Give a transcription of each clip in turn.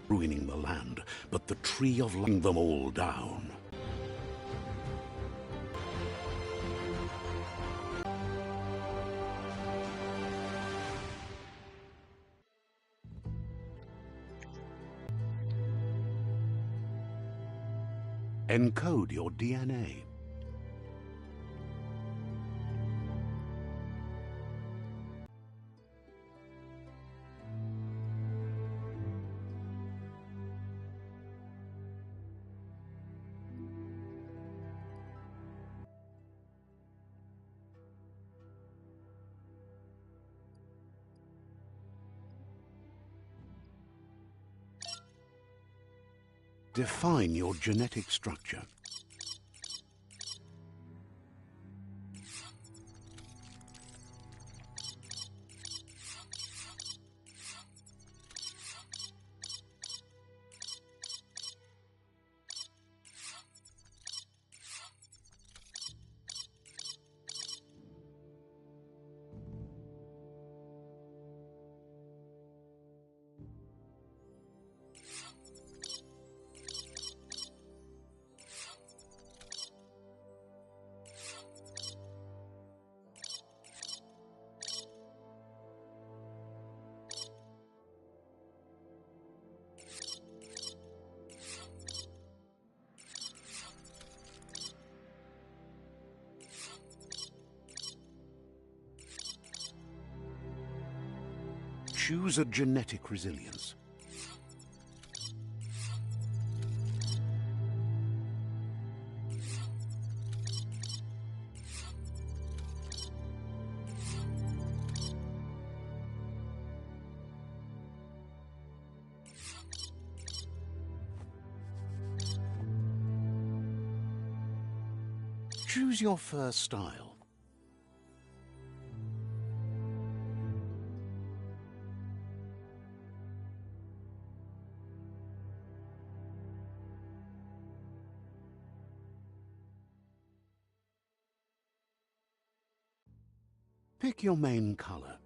ruining the land, but the tree of life them all down. Encode your DNA. Define your genetic structure. Choose a genetic resilience. Choose your fur style. Pick your main color.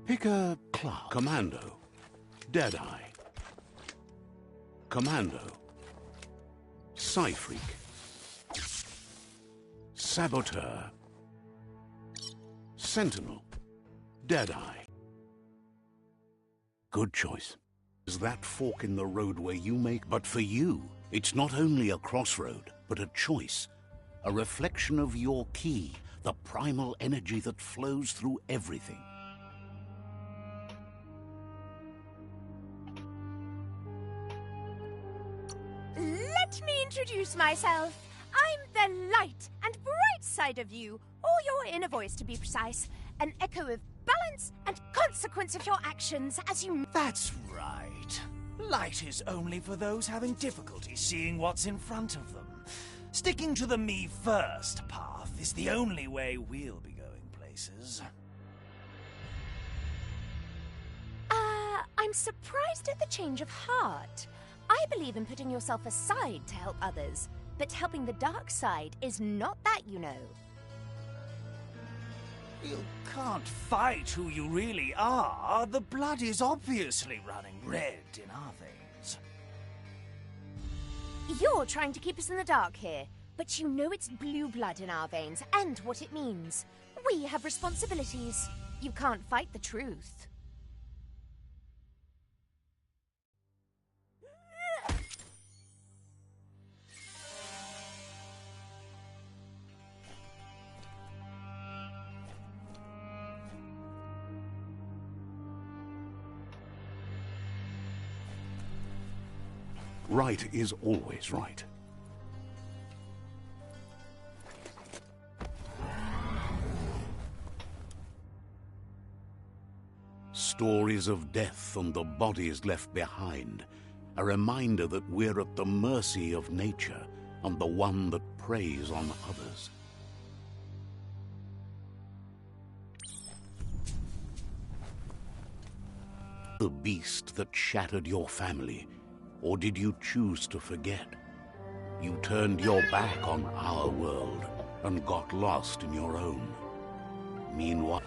Pick a class. Commando. Deadeye. Commando. Psy-Freak. Saboteur. Sentinel. Deadeye. Good choice. Is that fork in the road where you make, but for you, it's not only a crossroad, but a choice. A reflection of your key, the primal energy that flows through everything. Let me introduce myself. I'm the light and bright side of you, or your inner voice to be precise, an echo of balance and consequence of your actions as you... That's right. Light is only for those having difficulty seeing what's in front of them. Sticking to the me first path is the only way we'll be going places. I'm surprised at the change of heart. I believe in putting yourself aside to help others, but helping the dark side is not that, you know. You can't fight who you really are. The blood is obviously running red in our veins. You're trying to keep us in the dark here, but you know it's blue blood in our veins and what it means. We have responsibilities. You can't fight the truth. Right is always right. Stories of death and the bodies left behind, a reminder that we're at the mercy of nature and the one that preys on others. The beast that shattered your family, or did you choose to forget? You turned your back on our world and got lost in your own. Meanwhile...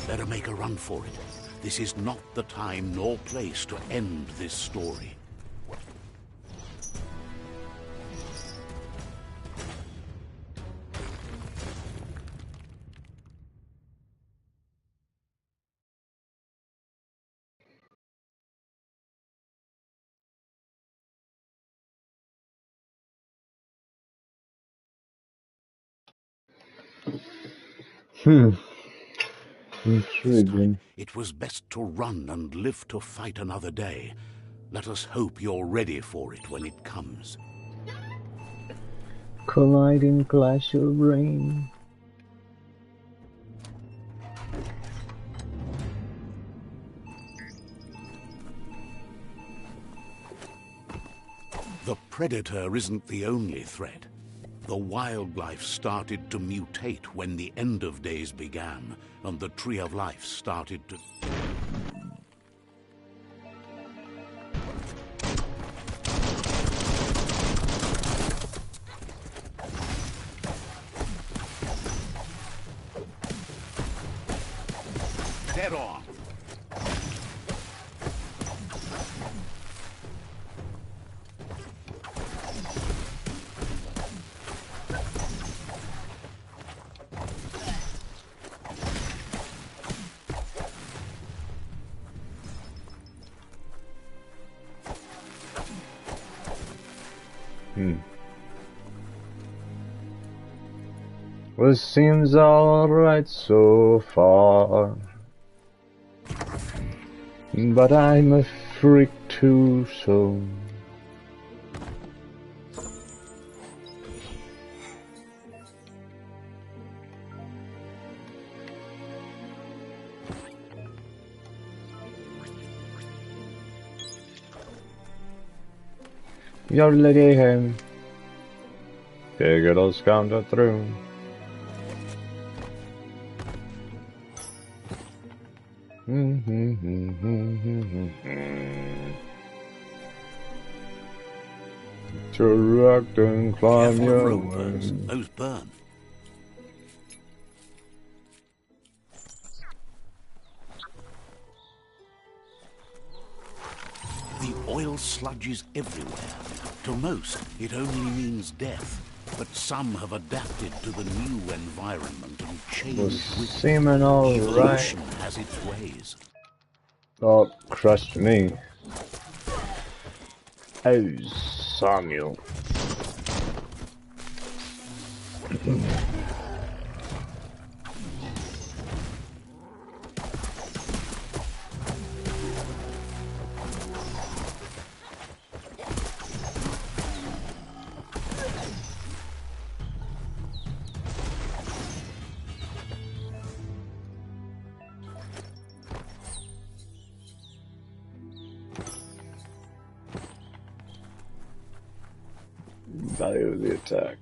Better make a run for it. This is not the time nor place to end this story. This time, it was best to run and live to fight another day. Let us hope you're ready for it when it comes. Colliding clash of brain. The Predator isn't the only threat. The wildlife started to mutate when the end of days began, and the Tree of Life started to... Dead on! Well, it seems alright so far, but I'm a freak too, so... Yodelady him. Digital scoundrel through. To rock and climb your way. Those burn. The oil sludges everywhere. To most, it only means death. But some have adapted to the new environment and changed with it. Seeming alright. Evolution has its ways. Oh, crushed me. Oh, Samuel. Value of the attack.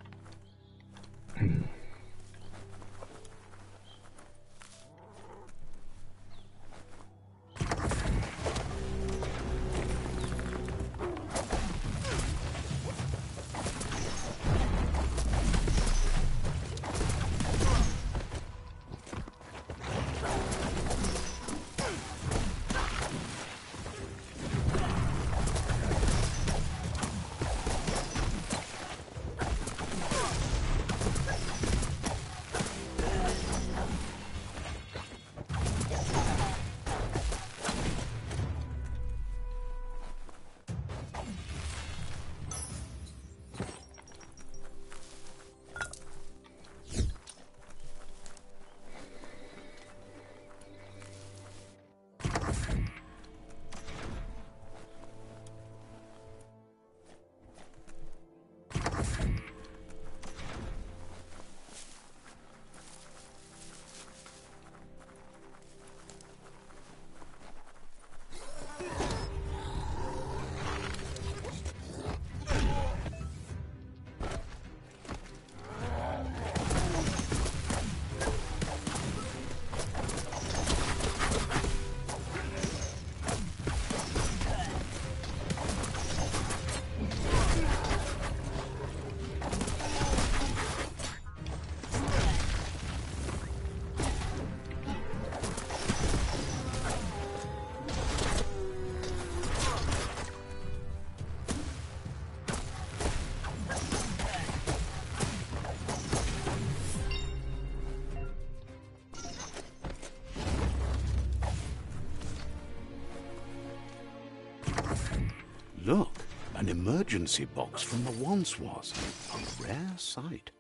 emergency box from the once was. A rare sight.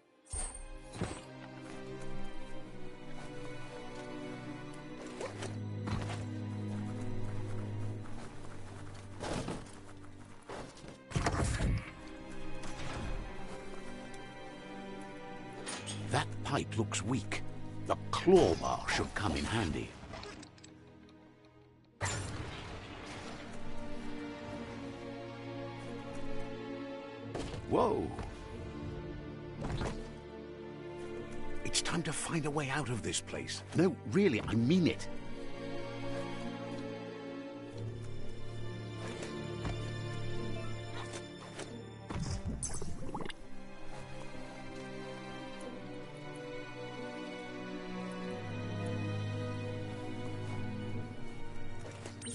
That pipe looks weak. The claw bar should come in handy. Whoa! It's time to find a way out of this place. No, really, I mean it.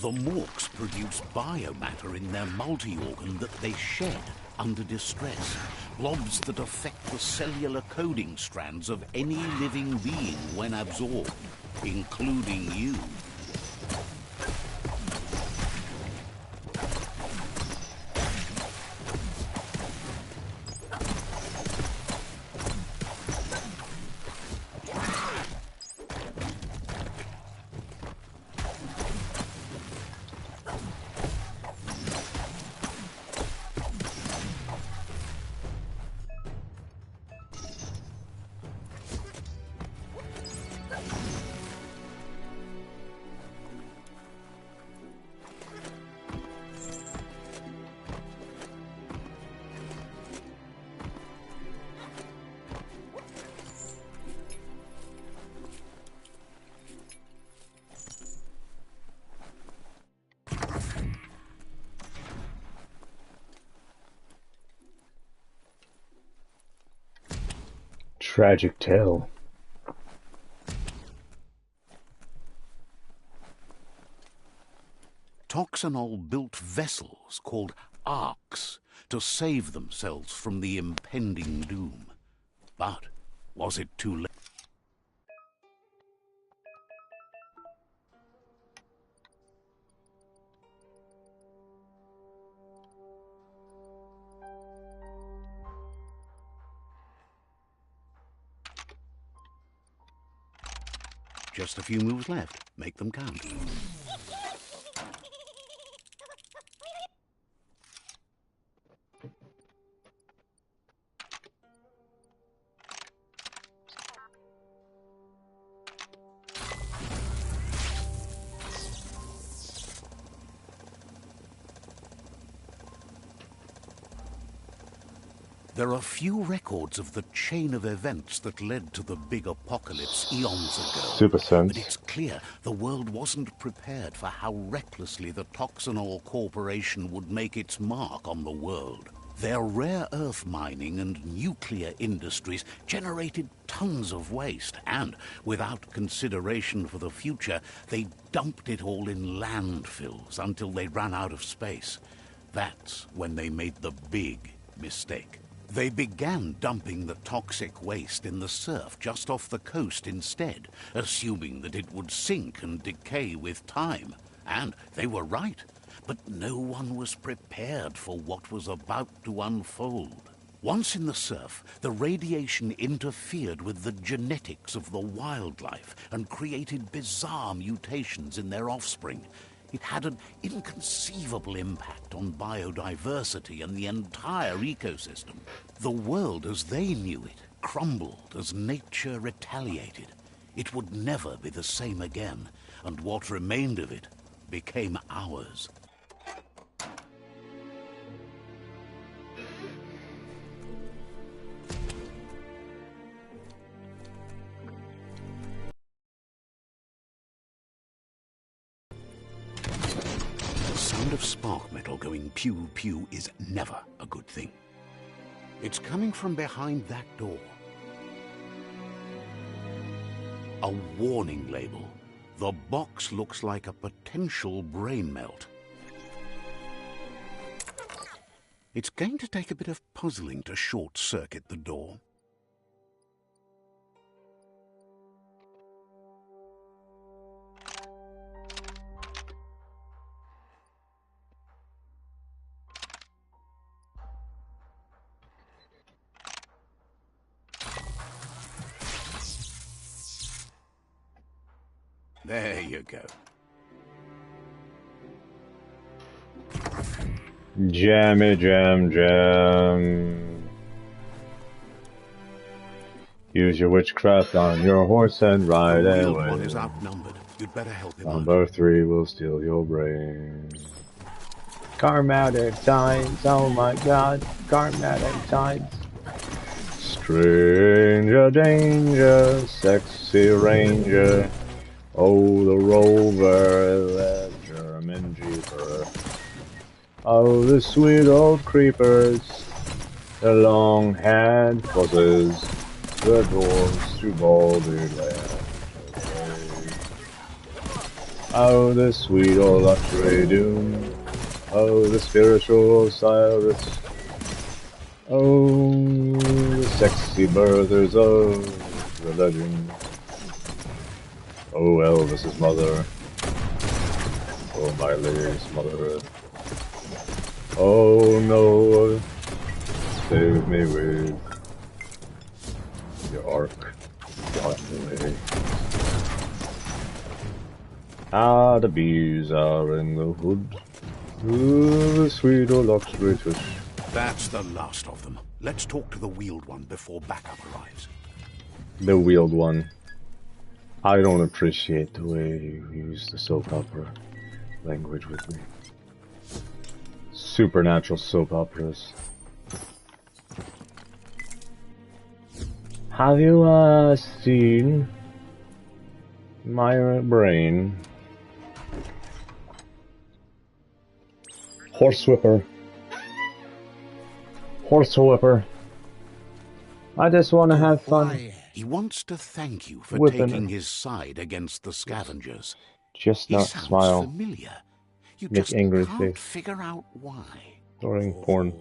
The Morks produce biomatter in their multi-organ that they shed under distress. Blobs that affect the cellular coding strands of any living being when absorbed, including you. Tragic tale. Toxanol built vessels called arks to save themselves from the impending doom. But was it too late? Just a few moves left. Make them count. There are few records of the chain of events that led to the big apocalypse eons ago. Super sense. But it's clear the world wasn't prepared for how recklessly the Toxanol Corporation would make its mark on the world. Their rare earth mining and nuclear industries generated tons of waste, and without consideration for the future, they dumped it all in landfills until they ran out of space. That's when they made the big mistake. They began dumping the toxic waste in the surf just off the coast instead, assuming that it would sink and decay with time. And they were right. But no one was prepared for what was about to unfold. Once in the surf, the radiation interfered with the genetics of the wildlife and created bizarre mutations in their offspring. It had an inconceivable impact on biodiversity and the entire ecosystem. The world as they knew it crumbled as nature retaliated. It would never be the same again, and what remained of it became ours. The sound of spark metal going pew-pew is never a good thing. It's coming from behind that door. A warning label. The box looks like a potential brain melt. It's going to take a bit of puzzling to short-circuit the door. There you go. Jammy jam jam. Use your witchcraft on your horse and ride The away. wheeled one is outnumbered. You'd better help him out. Number 3 will steal your brain. Karmatic times, oh my god, karmatic times. Stranger danger, sexy ranger. Oh, the rover, that German jeeper. Oh, the sweet old creepers, the long-haired buzzes, the dwarves to Baldur land. Oh, the sweet old luxury doom. Oh, the spiritual Osiris. Oh, the sexy birthers of the legend. Oh, Elvis's mother. Oh, my lady's mother. Oh, no. Save me with your ark. Got away. Ah, the bees are in the hood. Ooh, the sweet old luxury fish. That's the last of them. Let's talk to the wheeled one before backup arrives. The wheeled one. I don't appreciate the way you use the soap opera language with me. Supernatural soap operas. Have you seen my brain? Horsewhipper. Horsewhipper. I just want to have fun. He wants to thank you for Whipping taking it. his side against the scavengers. Just He not sounds smile. familiar. You Make just angry can't face. figure out why. During porn.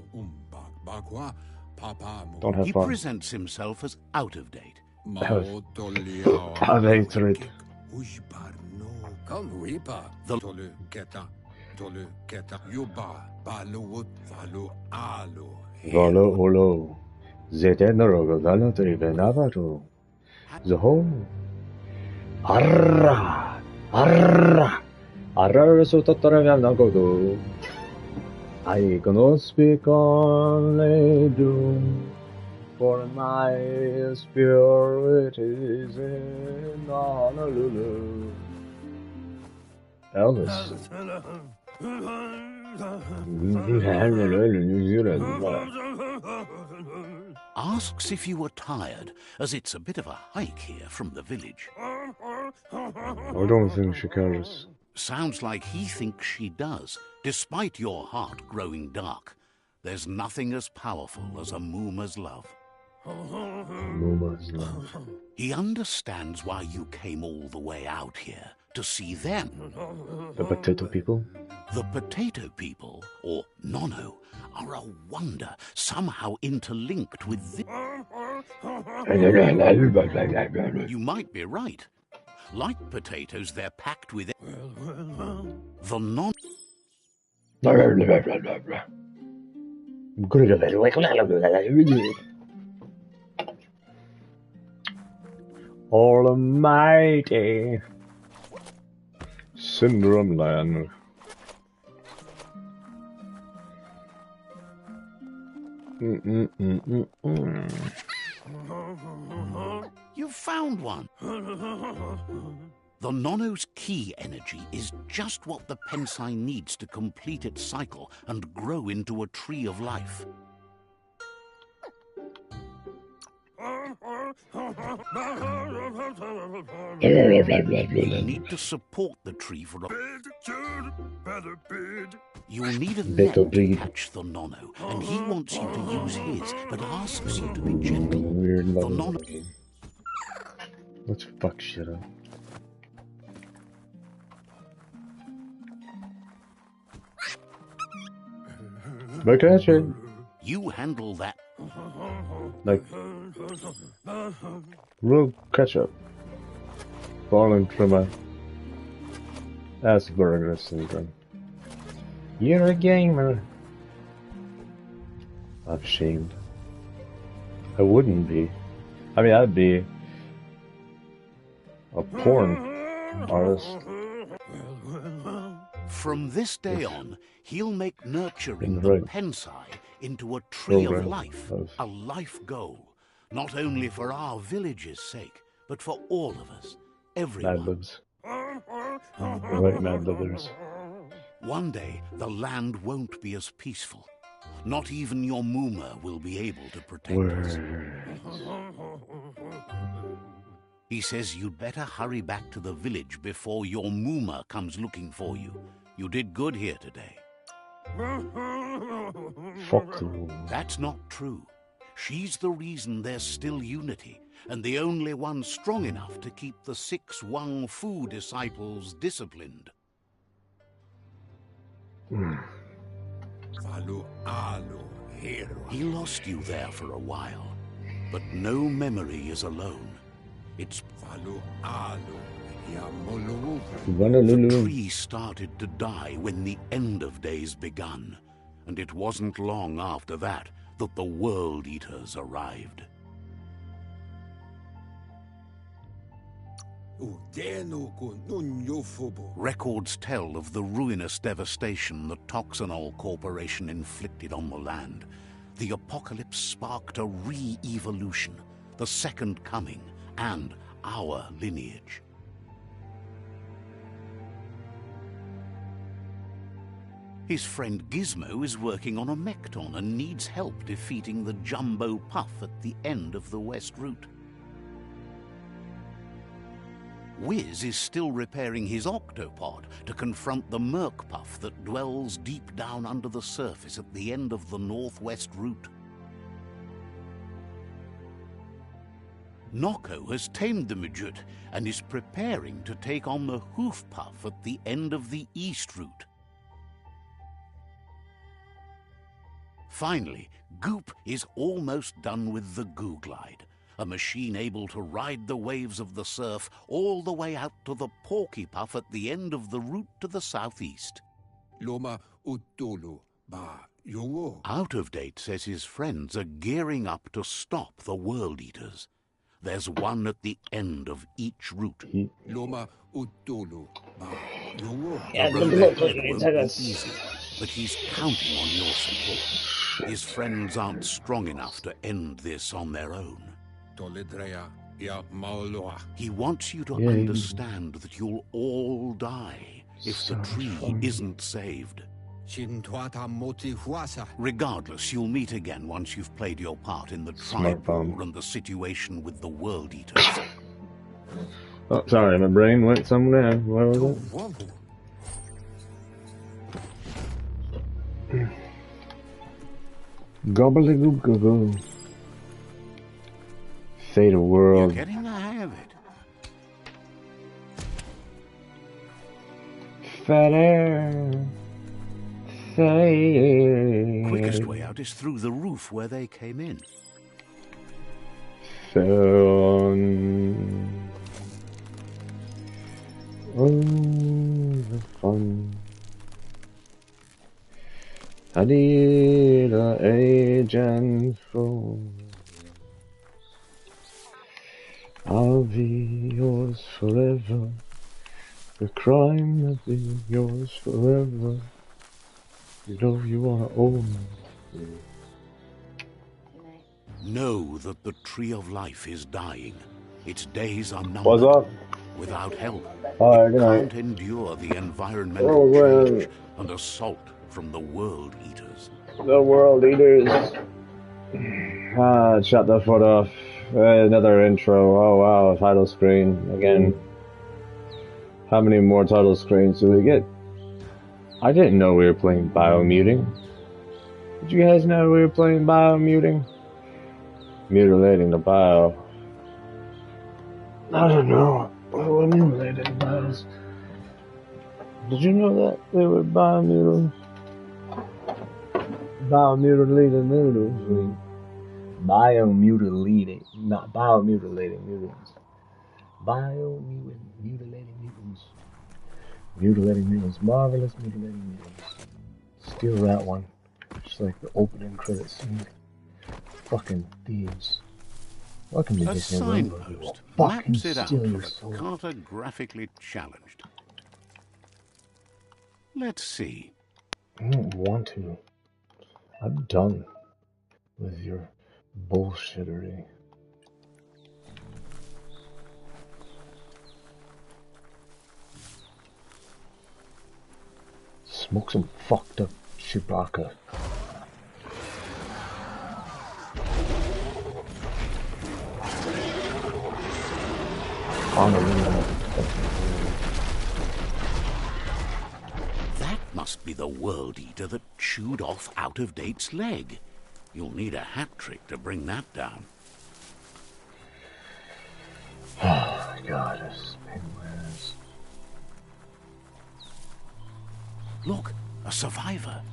Don't have He fun. presents himself as out of date. Hatred. Valo holo. Zetenorogo galatri benavato. Zoho. Arra. Arra. Arra sotataraganagodo. I cannot speak only doom. For my spirit is in Honolulu. Elvis. New Zealand. Asks if you were tired, as it's a bit of a hike here from the village. I don't think she cares. Sounds like he thinks she does, despite your heart growing dark. There's nothing as powerful as a Mooma's love. Mooma's love. He understands why you came all the way out here, to see them. The potato people? The potato people, or Nono, are a wonder, somehow interlinked with the... You might be right. Like potatoes, they're packed with... The non... Almighty Syndrome Land. You found one. The Nono's key energy is just what the Pensai needs to complete its cycle and grow into a tree of life. You need to support the tree for a... You'll need a net to catch the Nono, and he wants you to use his, but asks you to be gentle. Weird The level. Nono... Let's fuck shit up. Look at it. You handle that. Like real ketchup falling from a Asperger's syndrome. You're a gamer. I'm ashamed. I wouldn't be. I mean, I'd be a porn artist. From this day on, he'll make nurturing Right. the Pensai into a tree of Program life, of- a life goal, not only for our village's sake, but for all of us, Mad everyone. Libs. They're like Mad Libbers. One day, the land won't be as peaceful. Not even your Muma will be able to protect us. He says you'd better hurry back to the village before your Muma comes looking for you. You did good here today. Fuck you. That's not true. She's the reason there's still unity, and the only one strong enough to keep the 6 Wang Fu disciples disciplined. He lost you there for a while, but no memory is alone. It's the Honolulu. tree started to die when the end of days begun, and it wasn't long after that that the World Eaters arrived. Records tell of the ruinous devastation the Toxanol Corporation inflicted on the land. The apocalypse sparked a re-evolution, the Second Coming, and our lineage. His friend Gizmo is working on a Mekton and needs help defeating the Jumbo Puff at the end of the West Route. Wiz is still repairing his octopod to confront the Merc Puff that dwells deep down under the surface at the end of the Northwest Route. Noko has tamed the Midget and is preparing to take on the Hoof Puff at the end of the East Route. Finally, Goop is almost done with the Goo Glide, a machine able to ride the waves of the surf all the way out to the Porky Puff at the end of the route to the southeast. Out of Date says his friends are gearing up to stop the World Eaters. There's one at the end of each route. He- The road ahead won't be easy, but he's counting on your support. His friends aren't strong enough to end this on their own. He wants you to Yeah, he- understand that you'll all die if the Sounds tree fun. isn't saved. Regardless, you'll meet again once you've played your part in the Smart tribe bomb. war and the situation with the World Eaters. Oh, sorry, my brain went somewhere. Where was it? Gobbledygook goo goo. Fate of You're world. getting the hang of it. Fat air. Fate. Quickest way out is through the roof where they came in. Fun. Oh, the fun. Adida agent for. I'll be yours forever. The crime will be yours forever. You know you are old. Know that the Tree of Life is dying. Its days are numbered. What's up? Without help, Alright, it good night. can't endure the environmental Oh, well. change and assault from the World Eaters. The World Eaters. Ah, shut the foot off. Another intro. Oh wow, a title screen again. How many more title screens do we get? I didn't know we were playing Biomuting. Did you guys know we were playing Biomuting? Mutilating the bio. I don't know. We're mutilating the bios. Did you know that we were biomutilating? Biomutilating noodles. Biomutilating, not biomutilating mutants. Biomutilating mutants. Mutilating mutants. Marvelous mutilating mutants. Steal that one. Just like the opening credits scene. Fucking thieves. Welcome to A Disney World. signpost Fucking maps it out steal for your the soul. cartographically challenged. Let's see. I don't want to. I'm done with your bullshittery. Smoke some fucked up Chewbacca. That must be the World Eater that chewed off Out of Date's leg. You'll need a hat trick to bring that down. Oh my god, this pain in my ass. Look, a survivor.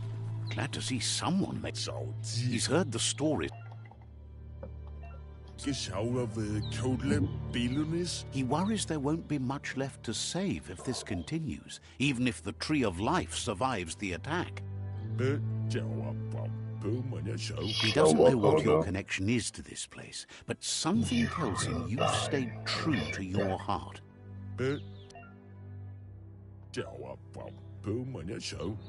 Glad to see someone make sense. He's heard the story. He worries there won't be much left to save if this continues, even if the Tree of Life survives the attack. He doesn't know what your connection is to this place, but something tells him you've stayed true to your heart.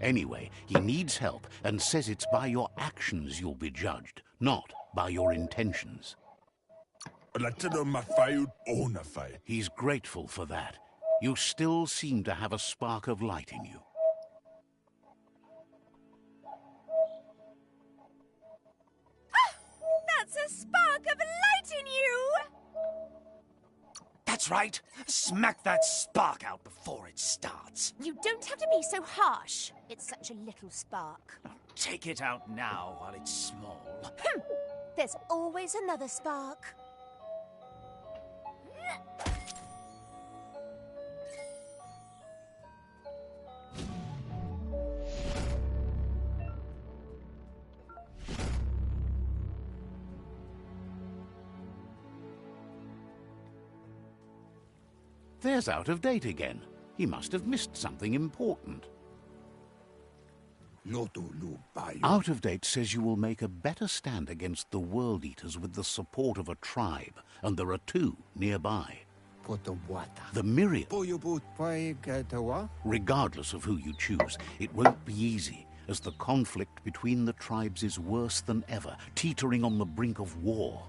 Anyway, he needs help and says it's by your actions you'll be judged, not by your intentions. He's grateful for that. You still seem to have a spark of light in you. That's a spark of light in you! That's right. Smack that spark out before it starts. You don't have to be so harsh. It's such a little spark. Take it out now while it's small. There's always another spark. There's Out of Date again. He must have missed something important. Out of Date says you will make a better stand against the World Eaters with the support of a tribe, and there are two nearby. The Myriad. Regardless of who you choose, it won't be easy, as the conflict between the tribes is worse than ever, teetering on the brink of war.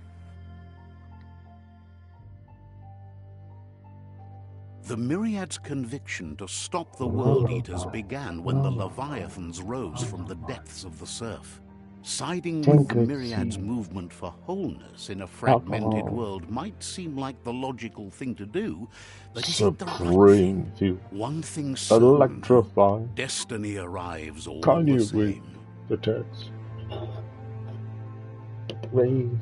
The Myriad's conviction to stop the World Eaters began when the Leviathans rose from the depths of the surf. Siding with the Myriad's movement for wholeness in a fragmented world might seem like the logical thing to do, but is it the right thing? One thing certain, electrifying. destiny arrives all Can the you same. read the text? Raise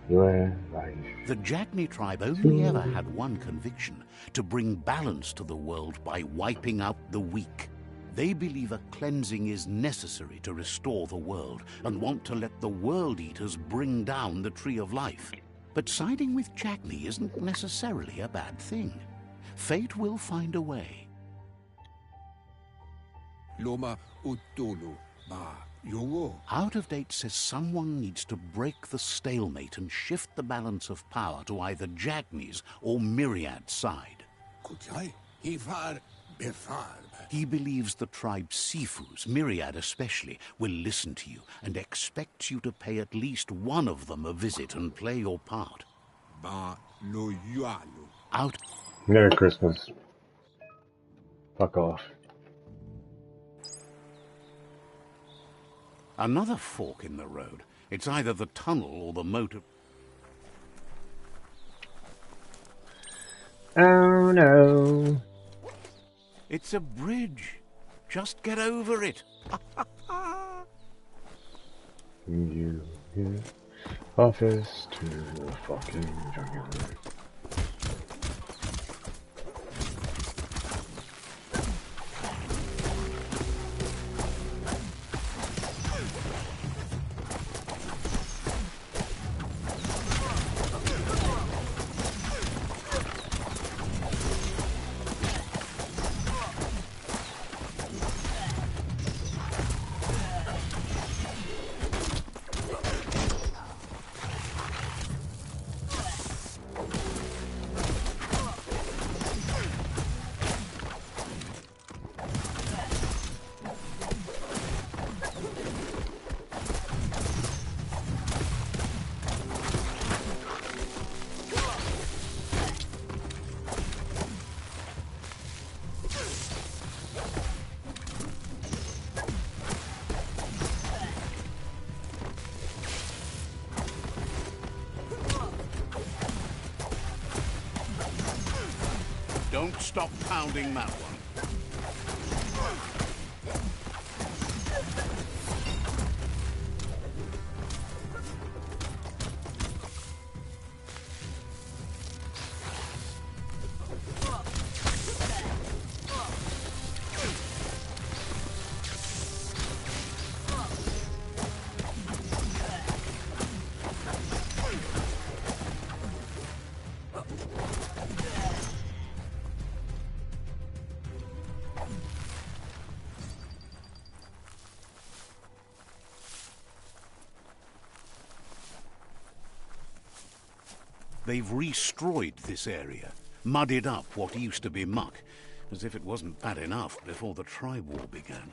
your life. The Jagni tribe only ever had one conviction: to bring balance to the world by wiping out the weak. They believe a cleansing is necessary to restore the world and want to let the World Eaters bring down the Tree of Life. But siding with Jagni isn't necessarily a bad thing. Fate will find a way. Out of Date says someone needs to break the stalemate and shift the balance of power to either Jagni's or Myriad's side. He believes the tribe Sifus, Myriad especially, will listen to you and expects you to pay at least one of them a visit and play your part. Out. Merry Christmas. Fuck off. Another fork in the road. It's either the tunnel or the motor. Oh no. It's a bridge. Just get over it. You get office to the fucking junkyard. Don't stop pounding that one. They've restroyed this area, muddied up what used to be muck, as if it wasn't bad enough before the tribe war began.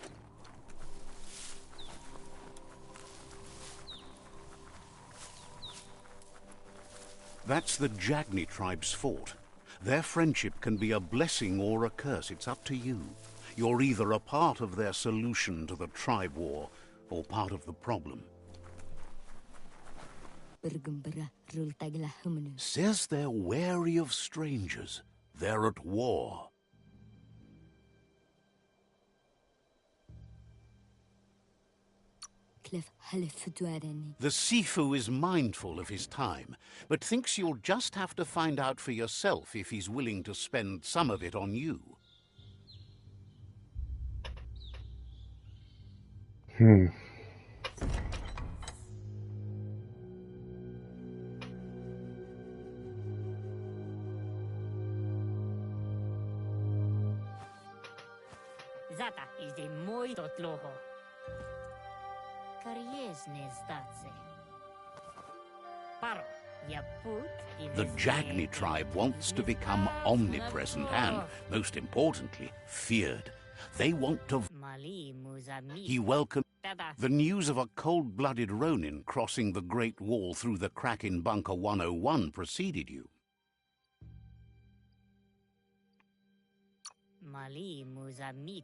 That's the Jagni tribe's fort. Their friendship can be a blessing or a curse, it's up to you. You're either a part of their solution to the tribe war, or part of the problem. Says they're wary of strangers. They're at war. The Sifu is mindful of his time, but thinks you'll just have to find out for yourself if he's willing to spend some of it on you. Zata is de moi totloho. Kariesne zdatze. Paro, ya put. The Jagni tribe wants to become omnipresent and, most importantly, feared. They want to... He welcomed the news of a cold-blooded Ronin crossing the Great Wall through the crack in Bunker 101 preceded you.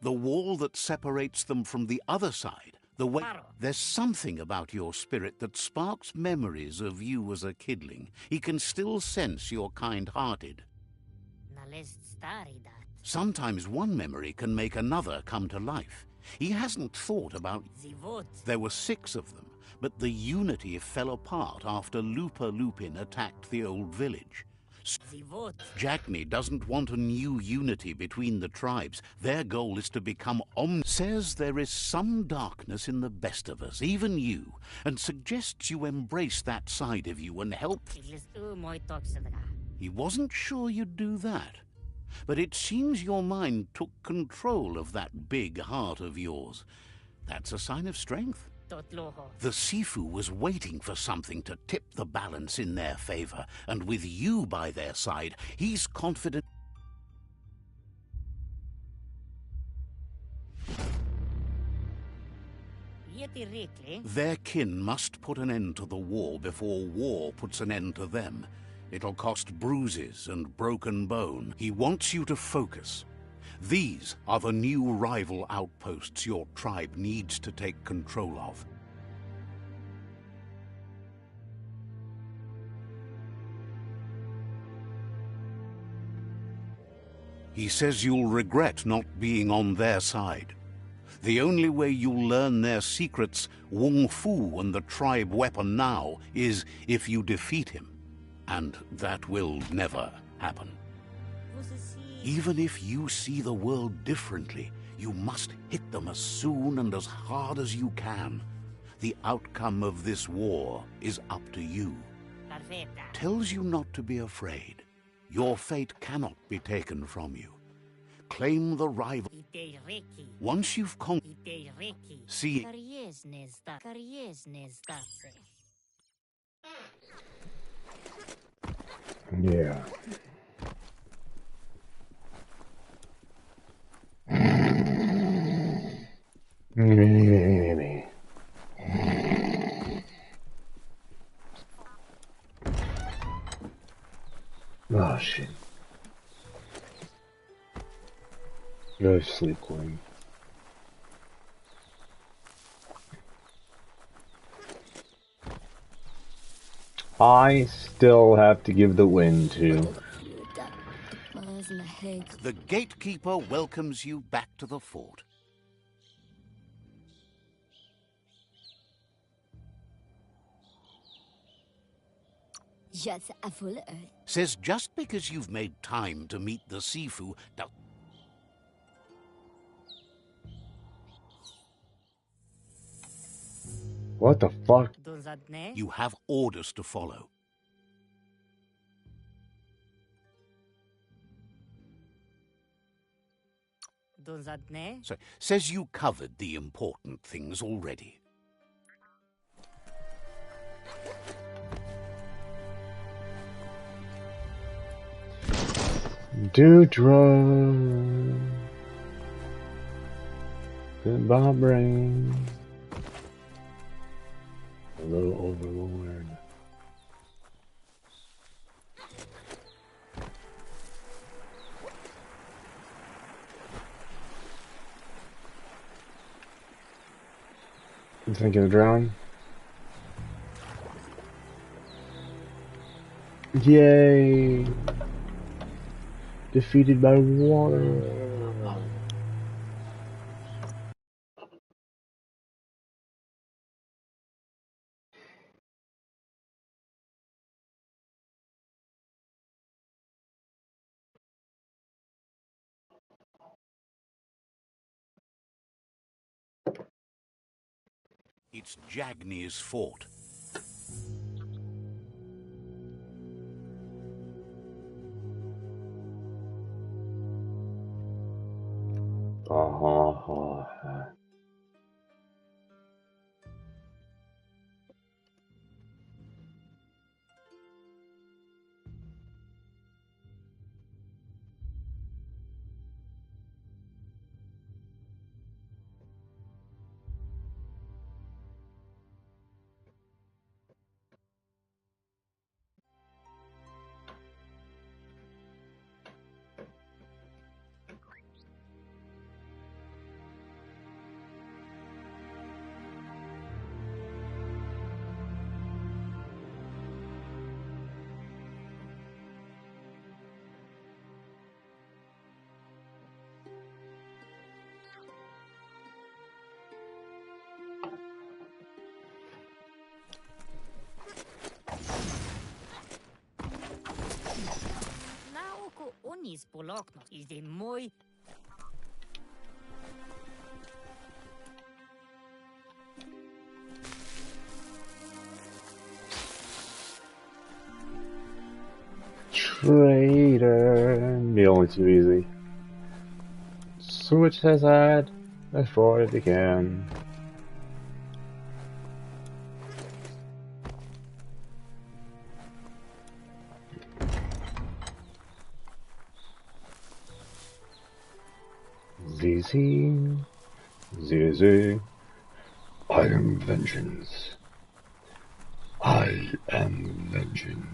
The wall that separates them from the other side, the way... There's something about your spirit that sparks memories of you as a kidling. He can still sense you're kind-hearted. Sometimes one memory can make another come to life. He hasn't thought about... There were 6 of them, but the unity fell apart after Lupa Lupin attacked the old village. Jagni doesn't want a new unity between the tribes. Their goal is to become Says there is some darkness in the best of us, even you, and suggests you embrace that side of you and help. He wasn't sure you'd do that, but it seems your mind took control of that big heart of yours. That's a sign of strength. The Sifu was waiting for something to tip the balance in their favor, and with you by their side, he's confident. Their kin must put an end to the war before war puts an end to them. It'll cost bruises and broken bone. He wants you to focus. These are the new rival outposts your tribe needs to take control of. He says you'll regret not being on their side. The only way you'll learn their secrets, Wung Fu and the tribe weapon now, is if you defeat him. And that will never happen. Even if you see the world differently, you must hit them as soon and as hard as you can. The outcome of this war is up to you. Tells you not to be afraid. Your fate cannot be taken from you. Claim the rival. Once you've conquered, see. Yeah. Oh shit. Go to sleep, Queen. I still have to give the win to take. The gatekeeper welcomes you back to the fort. Just a full earth. Says just because you've made time to meet the Sifu, What the fuck? you have orders to follow. So, says you covered the important things already. Do drugs. Goodbye, brain. A little overlord. You think he'll drown? Yay! Defeated by water. It's Jagnir's fort. Onis polokno is the moi. Traitor. Be only too easy. Switch his head before it began. ZZ, I am vengeance. I am vengeance.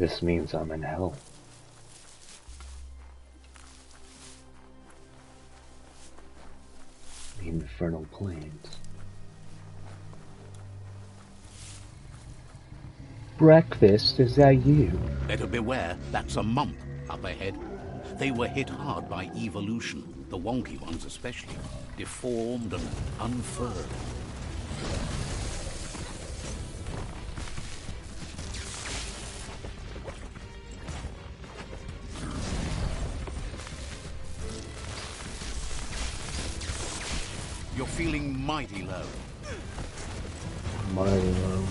This means I'm in hell. The infernal plains. Breakfast, is that you? Better beware, that's a mump up ahead. They were hit hard by evolution, the wonky ones especially, deformed and unfurled. You're feeling mighty low. Mighty low.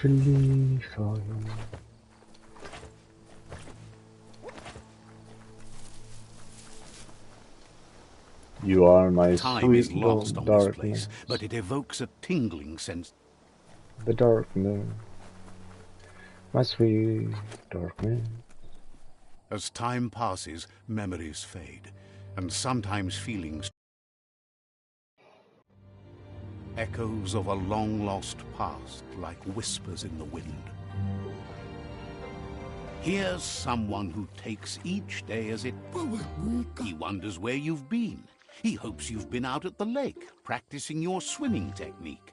Free fall. You are my Time is sweet lost on this darkness. place, but it evokes a tingling sense. The darkness. My sweet darkness. As time passes, memories fade, and sometimes feelings. Echoes of a long-lost past, like whispers in the wind. Here's someone who takes each day as it... He wonders where you've been. He hopes you've been out at the lake, practicing your swimming technique.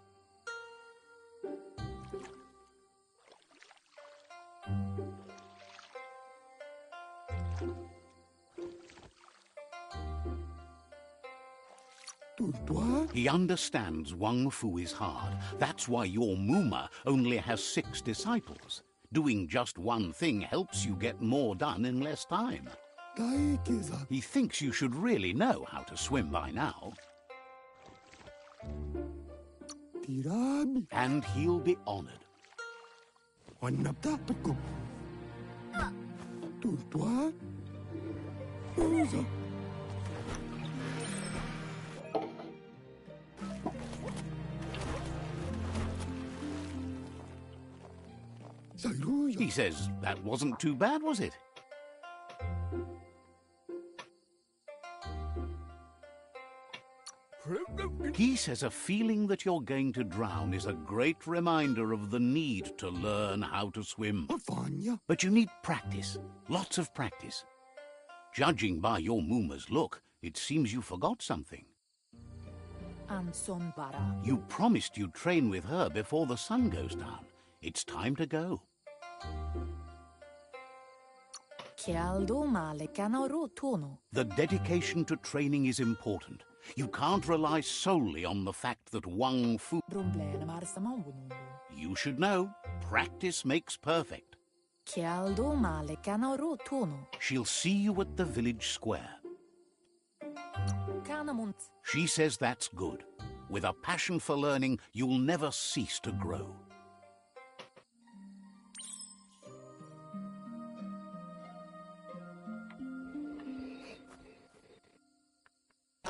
He understands Wang Fu is hard. That's why your Muma only has 6 disciples. Doing just one thing helps you get more done in less time. He thinks you should really know how to swim by now. And he'll be honored. He says, that wasn't too bad, was it? He says a feeling that you're going to drown is a great reminder of the need to learn how to swim. But you need practice, lots of practice. Judging by your Muma's look, it seems you forgot something. You promised you'd train with her before the sun goes down. It's time to go. The dedication to training is important. You can't rely solely on the fact that Wang Fu... You should know, practice makes perfect. She'll see you at the village square. She says that's good. With a passion for learning, you'll never cease to grow.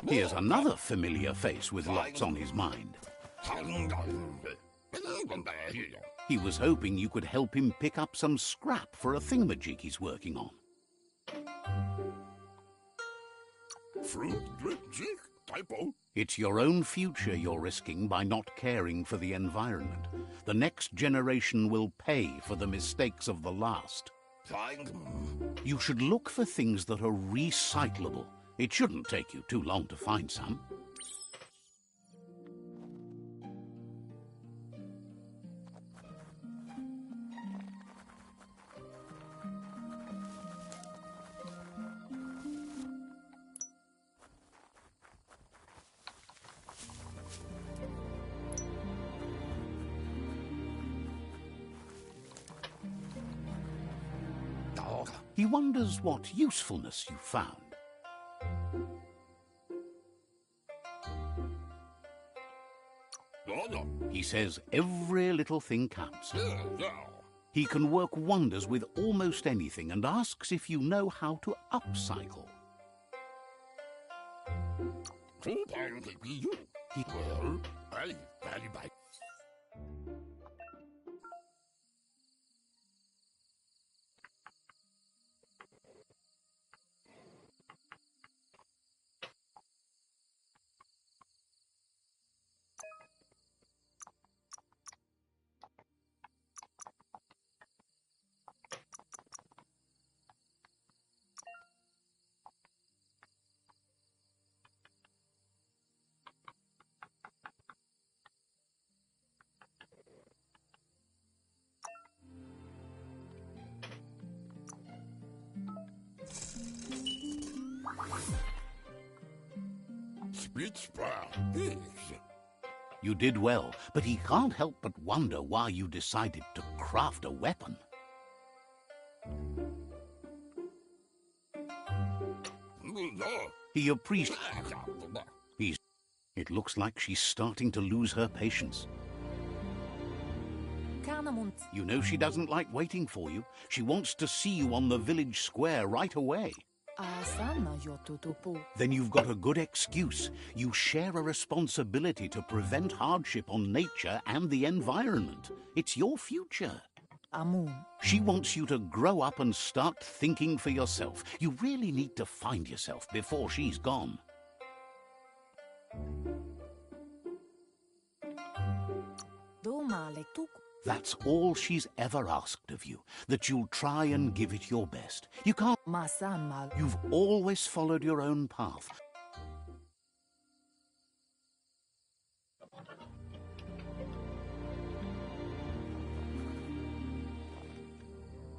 Here's another familiar face with lots on his mind. He was hoping you could help him pick up some scrap for a thingamajig he's working on. It's your own future you're risking by not caring for the environment. The next generation will pay for the mistakes of the last. You should look for things that are recyclable. It shouldn't take you too long to find some. He wonders what usefulness you found. He says every little thing counts. He can work wonders with almost anything and asks if you know how to upcycle. You did well, but he can't help but wonder why you decided to craft a weapon. He appreciates... It looks like she's starting to lose her patience. Kanamunt. You know she doesn't like waiting for you. She wants to see you on the village square right away. Asana yotutupu. Then you've got a good excuse. You share a responsibility to prevent hardship on nature and the environment. It's your future. Amun. She wants you to grow up and start thinking for yourself. You really need to find yourself before she's gone. Domale tuk. That's all she's ever asked of you, that you'll try and give it your best. You can't. Masan mal. You've always followed your own path.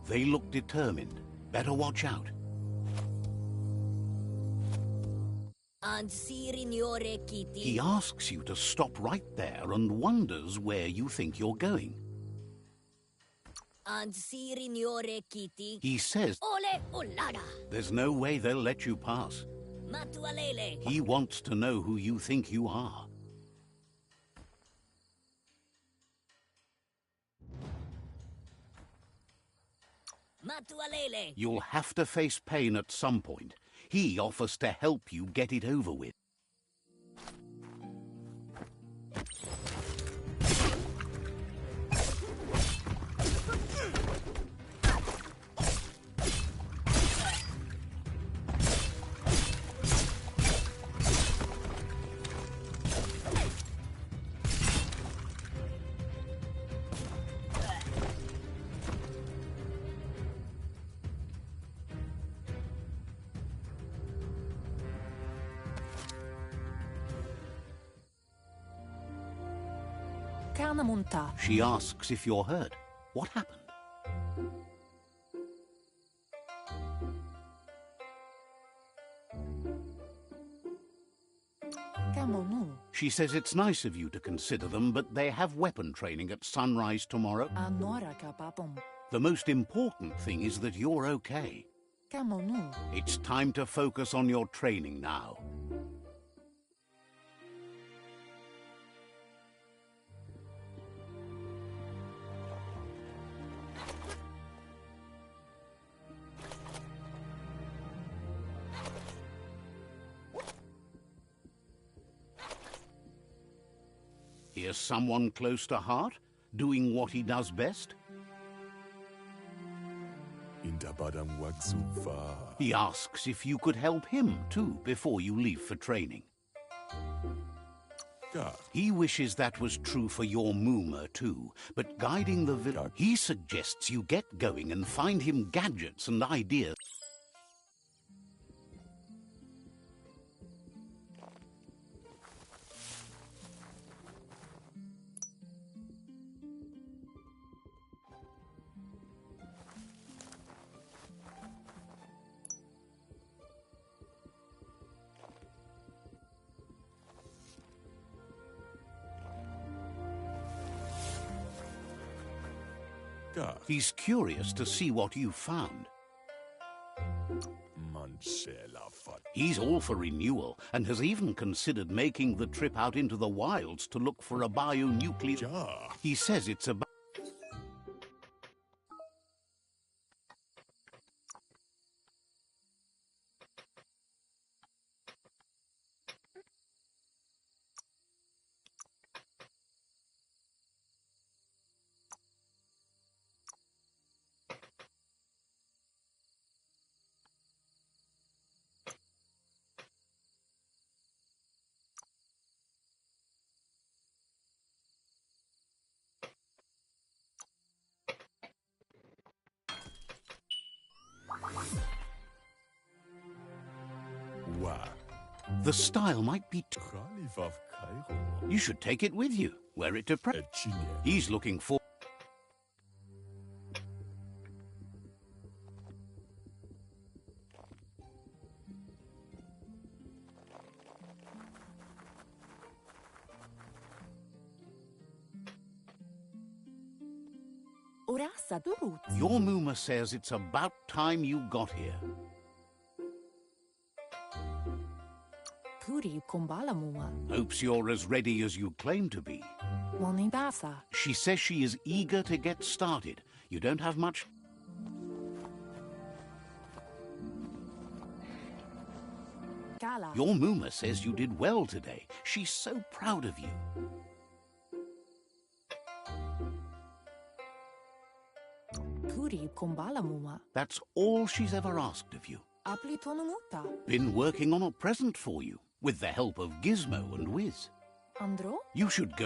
They look determined. Better watch out. He asks you to stop right there and wonders where you think you're going. He says there's no way they'll let you pass. He wants to know who you think you are. You'll have to face pain at some point. He offers to help you get it over with. Kanamunta. She asks if you're hurt. What happened? Kamonu. She says it's nice of you to consider them, but they have weapon training at sunrise tomorrow. Anora kapapom. The most important thing is that you're okay. Kamonu. It's time to focus on your training now. Here's someone close to heart, doing what he does best. He asks if you could help him, too, before you leave for training. He wishes that was true for your Muma, too, but guiding the village... He suggests you get going and find him gadgets and ideas. He's curious to see what you've found. He's all for renewal and has even considered making the trip out into the wilds to look for a bionuclear... He says it's about... The style might be... You should take it with you. Wear it to practice. He's looking for... Your Muma says it's about time you got here. Hopes you're as ready as you claim to be. Monibasa. She says she is eager to get started. You don't have much... Kala. Your Muma says you did well today. She's so proud of you. Kuri kumbala muma. That's all she's ever asked of you. Apli tonumuta. Been working on a present for you, with the help of Gizmo and Wiz. Andro? You should go...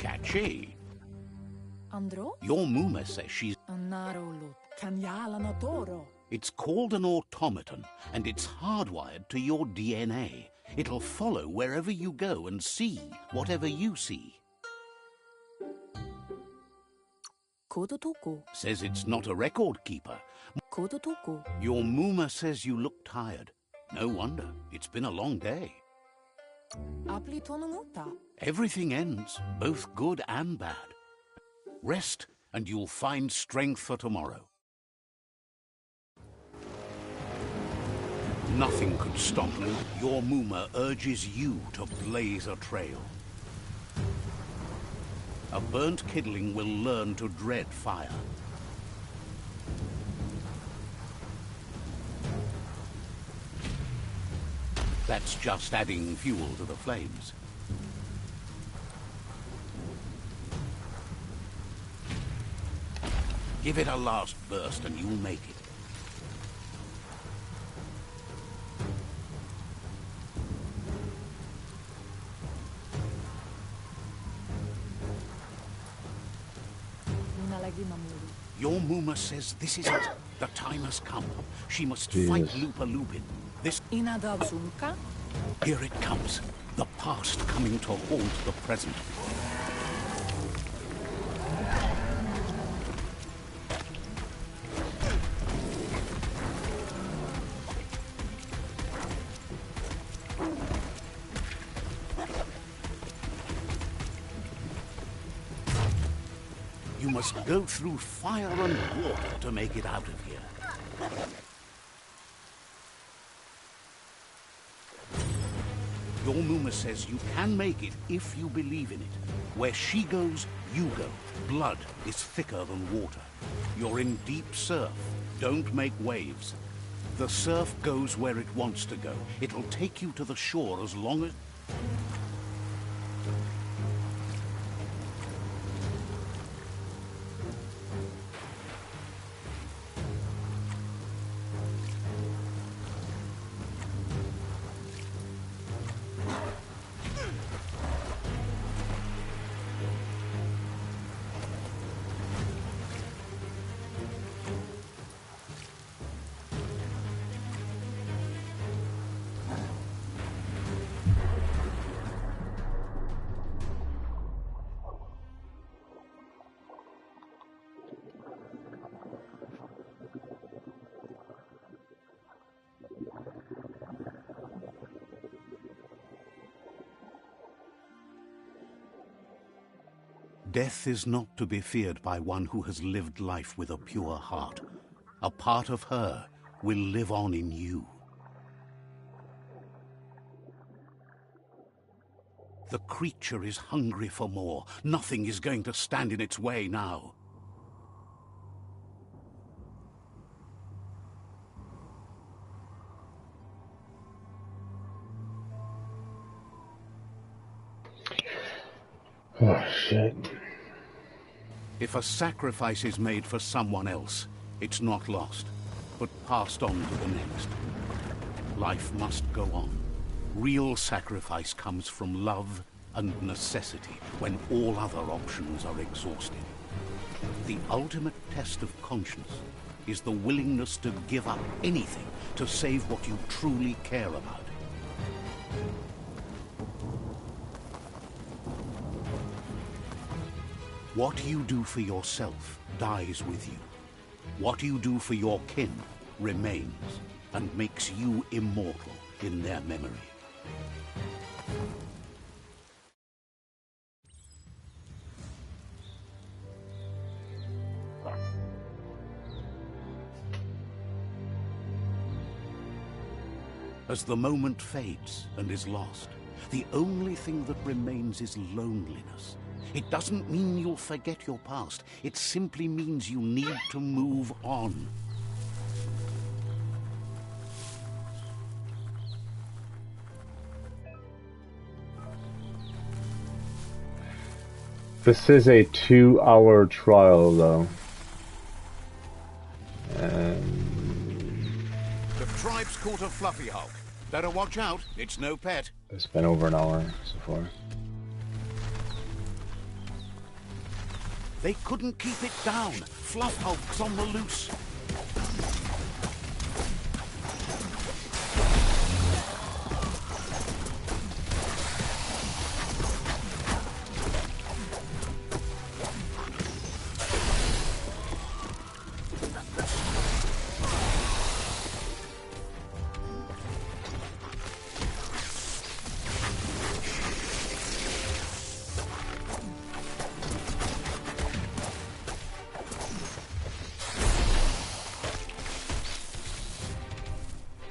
Catchy. Andro? Your Muma says she's... Narolo. Kanyala natoro. It's called an automaton, and it's hardwired to your DNA. It'll follow wherever you go and see whatever you see. Kodotoko. Says it's not a record keeper. Kodotoko. Your Muma says you look tired. No wonder. It's been a long day. Apli tonumuta. Everything ends, both good and bad. Rest, and you'll find strength for tomorrow. Nothing could stop you. Your Muma urges you to blaze a trail. A burnt kidling will learn to dread fire. That's just adding fuel to the flames. Give it a last burst and you'll make it. Nalagi mamulu. Your Muma says this is it. The time has come. She must fight Lupa Lupin. This... Inadabsunka. Here it comes. The past coming to haunt the present. You must go through fire and water to make it out of here. Your Muma says you can make it if you believe in it. Where she goes, you go. Blood is thicker than water. You're in deep surf. Don't make waves. The surf goes where it wants to go. It'll take you to the shore as long as... Death is not to be feared by one who has lived life with a pure heart. A part of her will live on in you. The creature is hungry for more. Nothing is going to stand in its way now. Oh, shit. If a sacrifice is made for someone else, it's not lost, but passed on to the next. Life must go on. Real sacrifice comes from love and necessity when all other options are exhausted. The The ultimate test of conscience is the willingness to give up anything to save what you truly care about. What you do for yourself dies with you. What you do for your kin remains and makes you immortal in their memory. As the moment fades and is lost, the only thing that remains is loneliness. It doesn't mean you'll forget your past. It simply means you need to move on. This is a 2-hour trial, though. The tribe's caught a fluffy hulk. Better watch out, it's no pet. It's been over an hour so far. They couldn't keep it down. Fluff hulk's on the loose.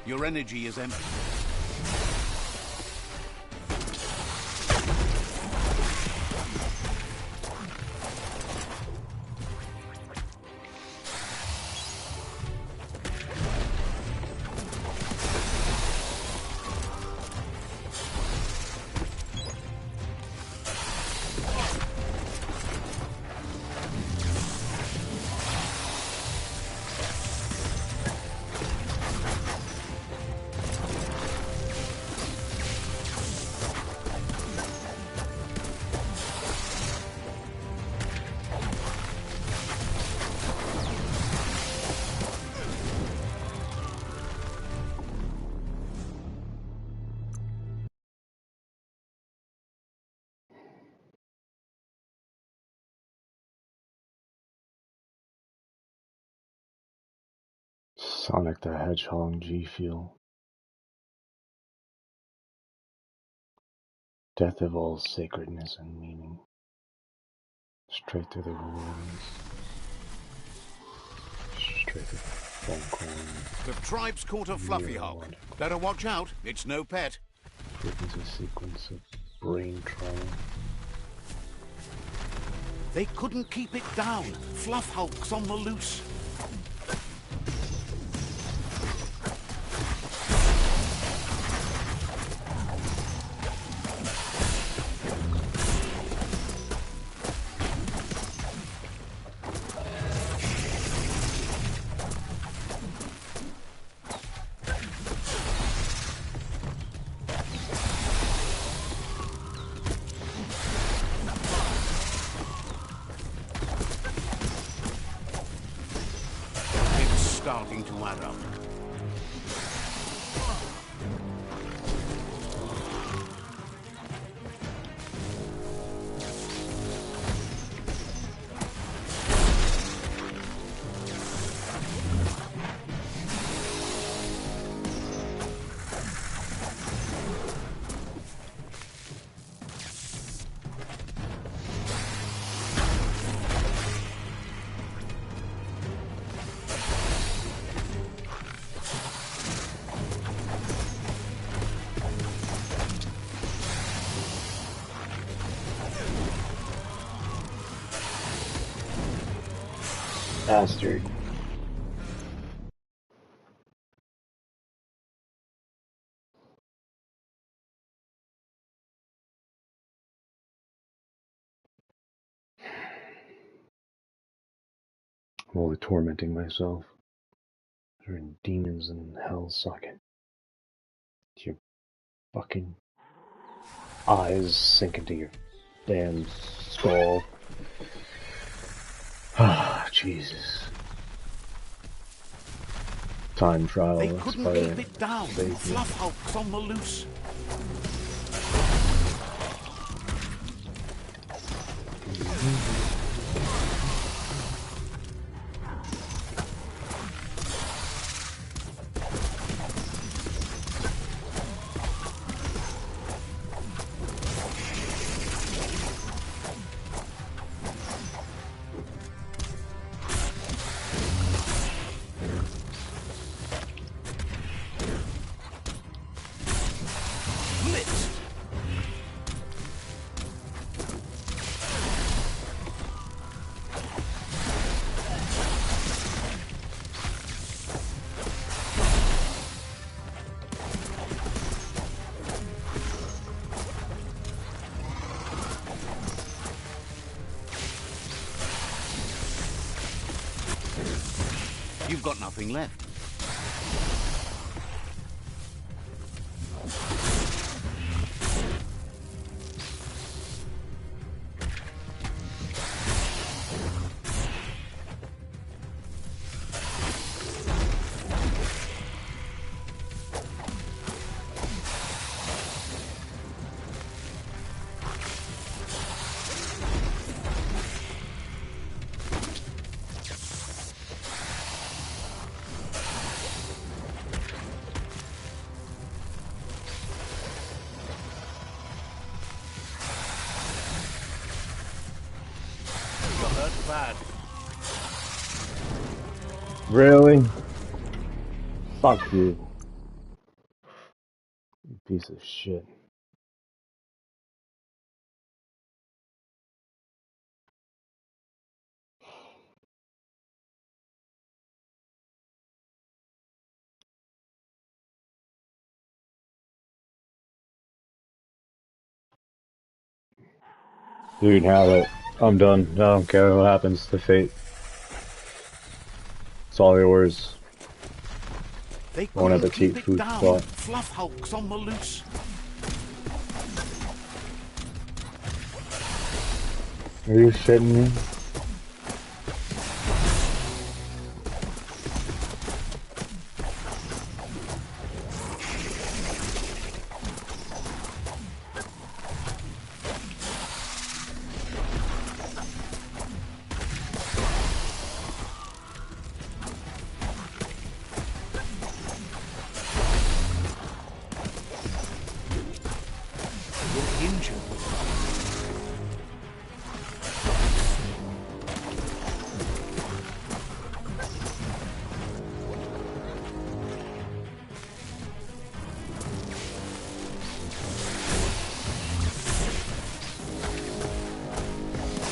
Your energy is empty. Sonic the Hedgehog G Fuel. Death of all sacredness and meaning. Straight through the ruins. Straight through the foghorn. The tribe's caught a fluffy hulk. Better watch out, it's no pet. Witness a sequence of brain trauma. They couldn't keep it down. Fluff hulk's on the loose. Starting to add up. Bastard. I'm only tormenting myself. There are demons in hell's socket. Your fucking eyes sink into your damn skull. Jesus. Time trial. They couldn't expire. keep it down. Safety. Fluff Hulk's on the loose. You've got nothing left. Bad. Really? Fuck you. You piece of shit. Dude, have it. I'm done. I don't care what happens to fate. It's all yours. They Bon couldn't appetit, keep it food down. spot. Fluff Hulk's on the loose. Are you shitting me? You're injured.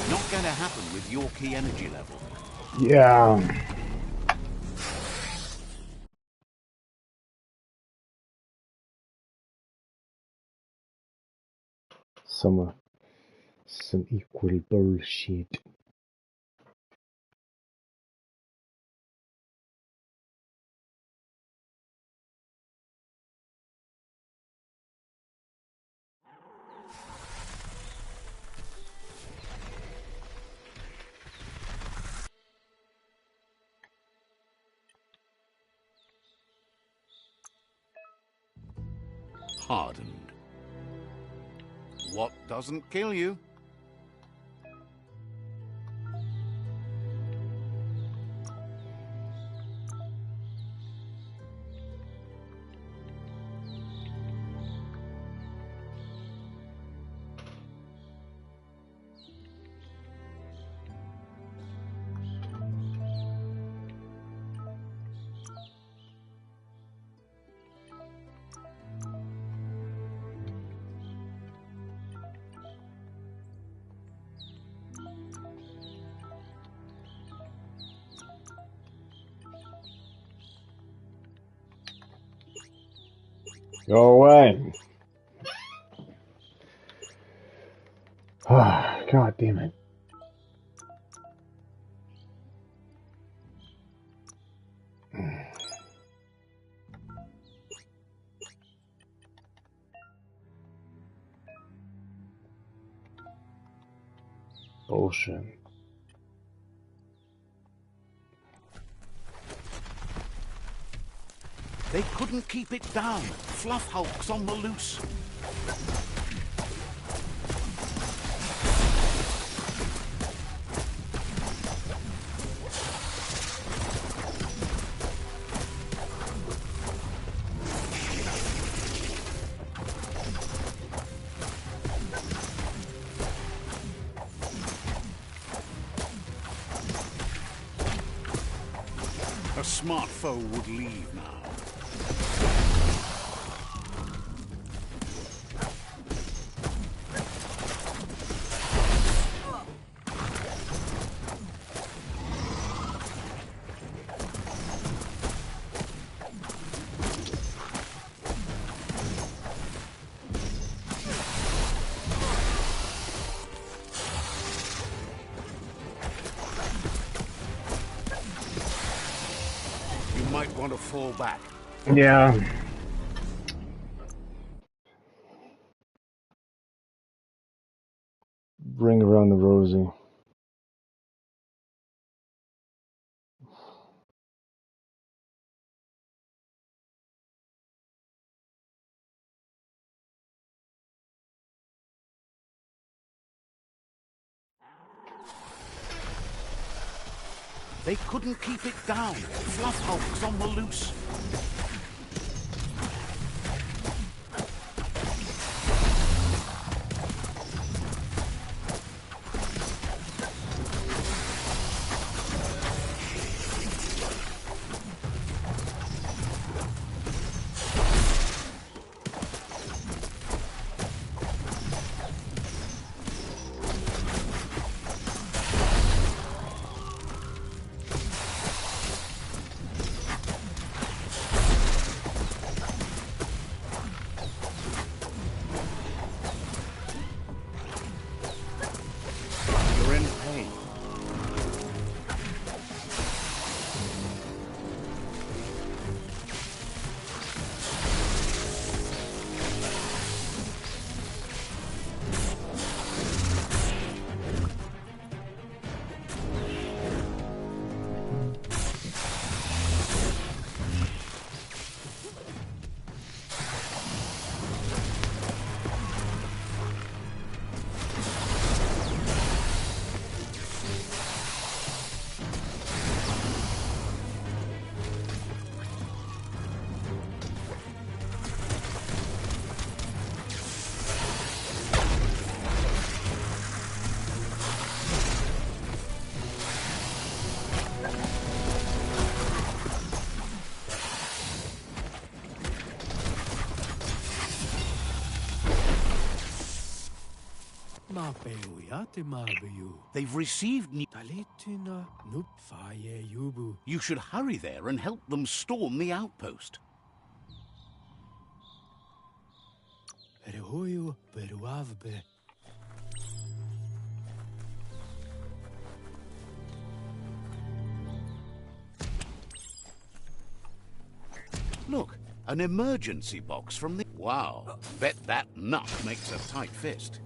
Not going to happen with your key energy level. Yeah. Some equal bullshit. Hardened. What doesn't kill you? Go away. God damn it. Bullshit. They couldn't keep it down. Fluff Hulk's on the loose. A smart foe would leave now. Might want to fall back. Yeah. Bring around the Rosie. They couldn't keep it down. Fluff Hulk's on the loose. They've received new... You should hurry there and help them storm the outpost. Look, an emergency box from the... Wow, bet that nut makes a tight fist.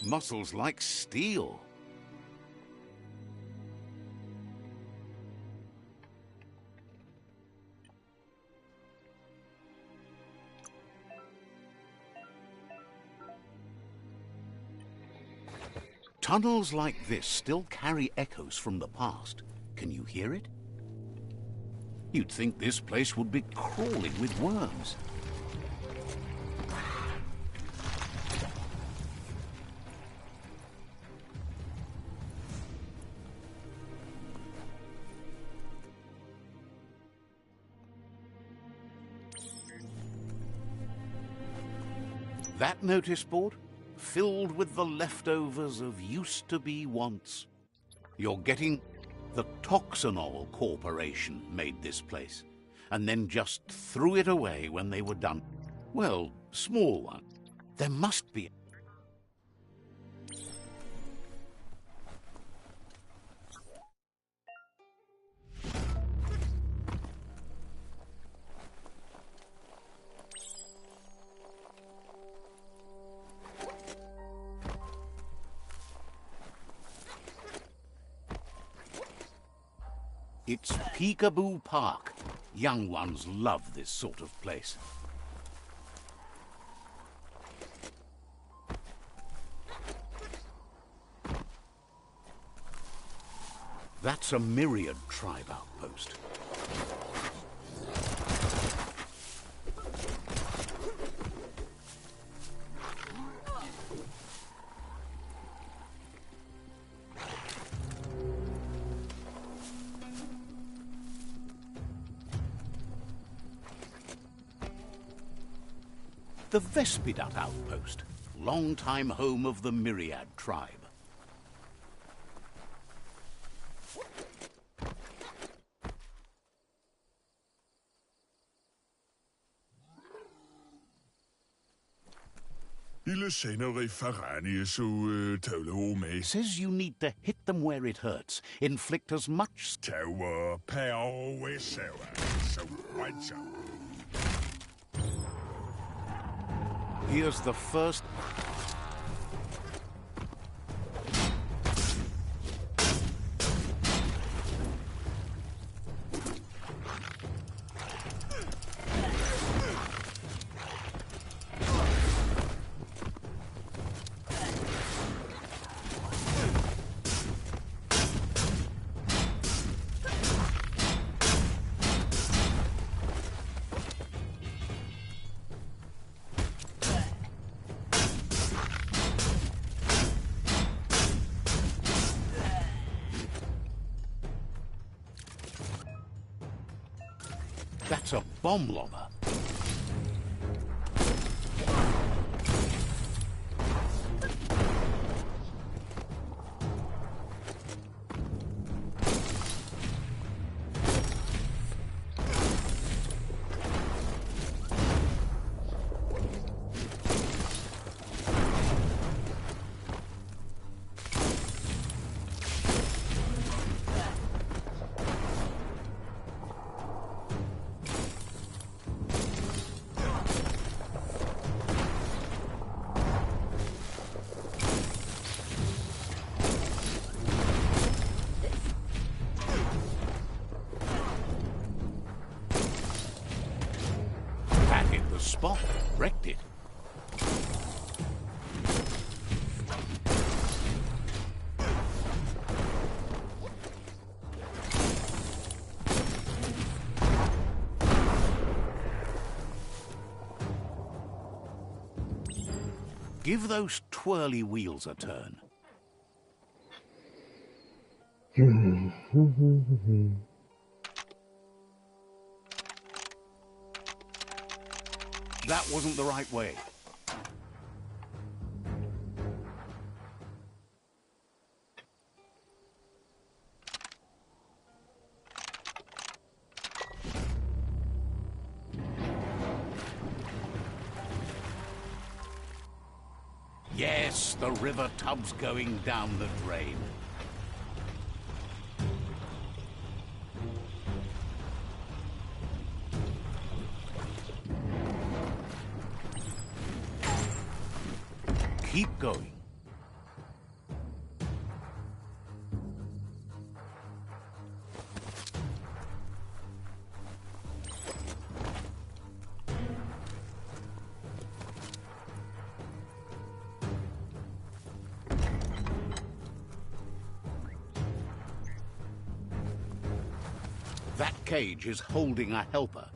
Muscles like steel. Tunnels like this still carry echoes from the past. Can you hear it? You'd think this place would be crawling with worms. That notice board? Filled with the leftovers of used-to-be wants. You're getting... The Toxanol Corporation made this place, and then just threw it away when they were done. Well, small one. There must be... It's Peekaboo Park. Young ones love this sort of place. That's a Myriad tribe outpost. The Vespidat outpost, long-time home of the Myriad tribe. Says you need to hit them where it hurts. Inflict as much... Here's the first... That's a bomb lobber. Spot, wrecked it. Give those twirly wheels a turn. That wasn't the right way. Yes, the river tub's going down the drain. Keep going. That cage is holding a helper.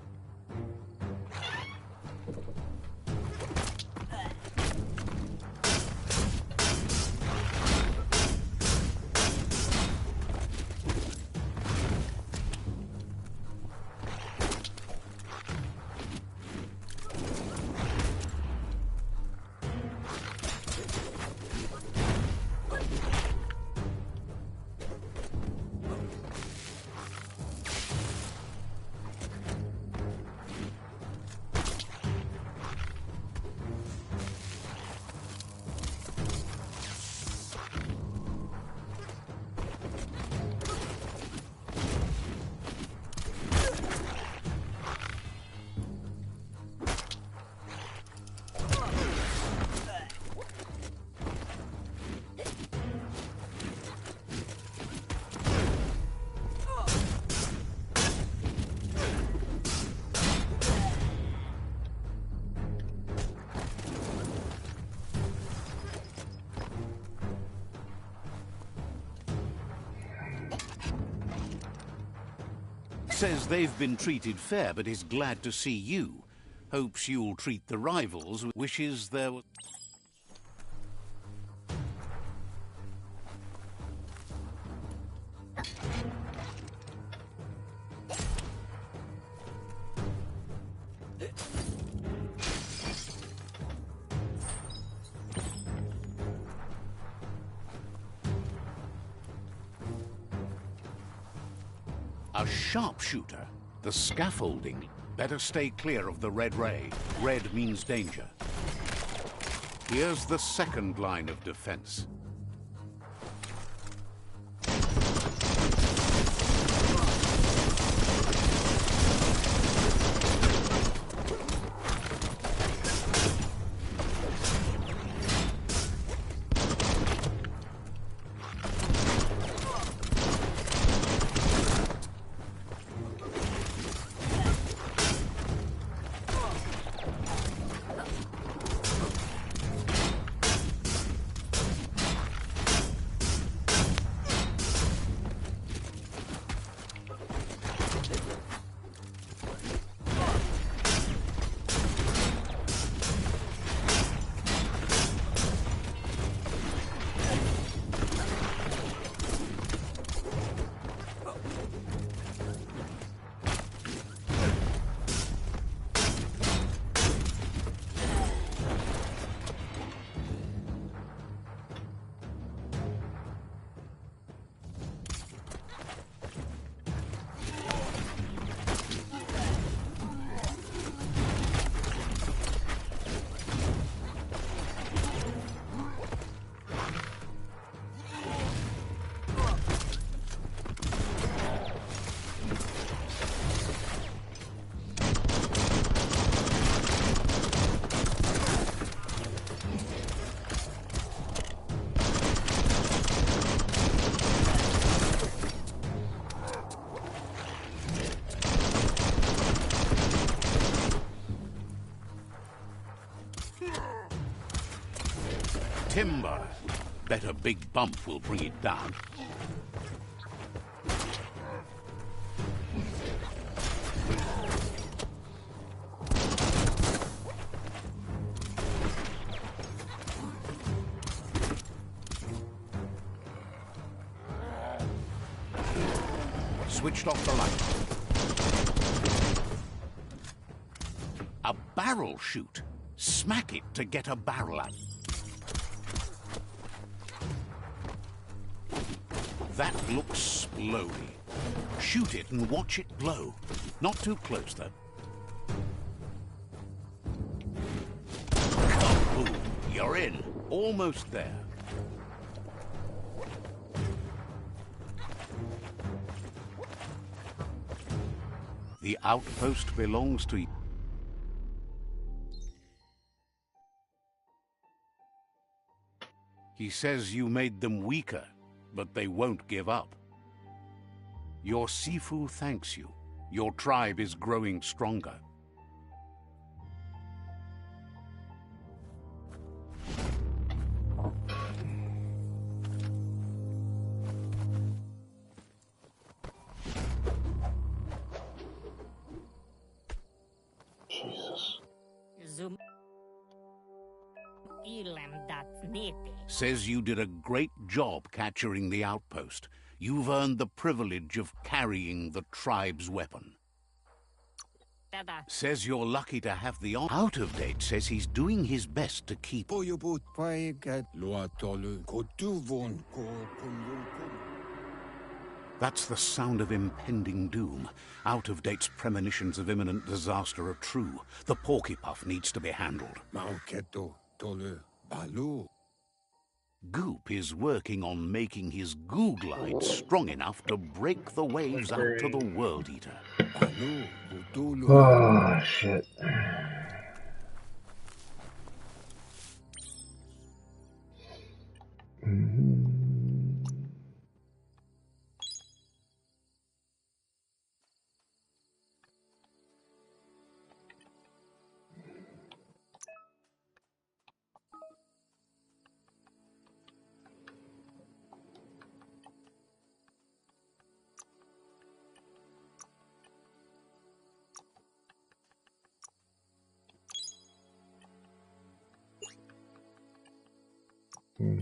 Says they've been treated fair, but is glad to see you. Hopes you'll treat the rivals. Wishes there were... A sharpshooter. The scaffolding. Better stay clear of the red ray. Red means danger. Here's the second line of defense. Timber. Bet a big bump will bring it down. Switched off the light. A barrel shoot. Smack it to get a barrel out. That looks splody. Shoot it and watch it blow. Not too close, though. Kaboom! You're in. Almost there. The outpost belongs to you. He says you made them weaker, but they won't give up. Your Sifu thanks you. Your tribe is growing stronger. Jesus. Says you did a great job capturing the outpost. You've earned the privilege of carrying the tribe's weapon. Says you're lucky to have the honor. Out of Date says he's doing his best to keep... That's the sound of impending doom. Out of Date's premonitions of imminent disaster are true. The Porkypuff needs to be handled. Goop is working on making his goo glide strong enough to break the waves out to the World Eater. Oh, shit. You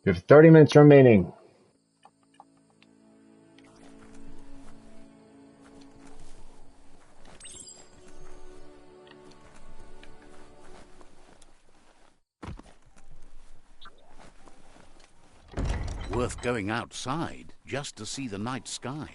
have 30 minutes remaining. Worth going outside just to see the night sky.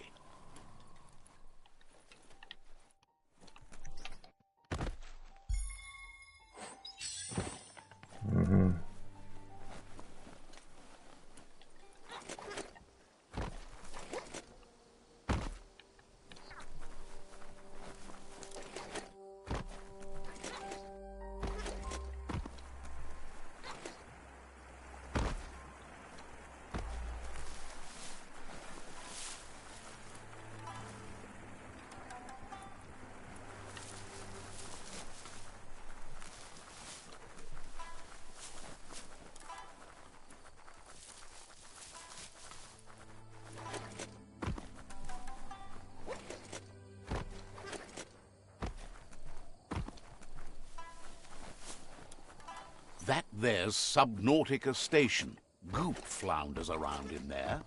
That there's Subnautica Station. Goop flounders around in there.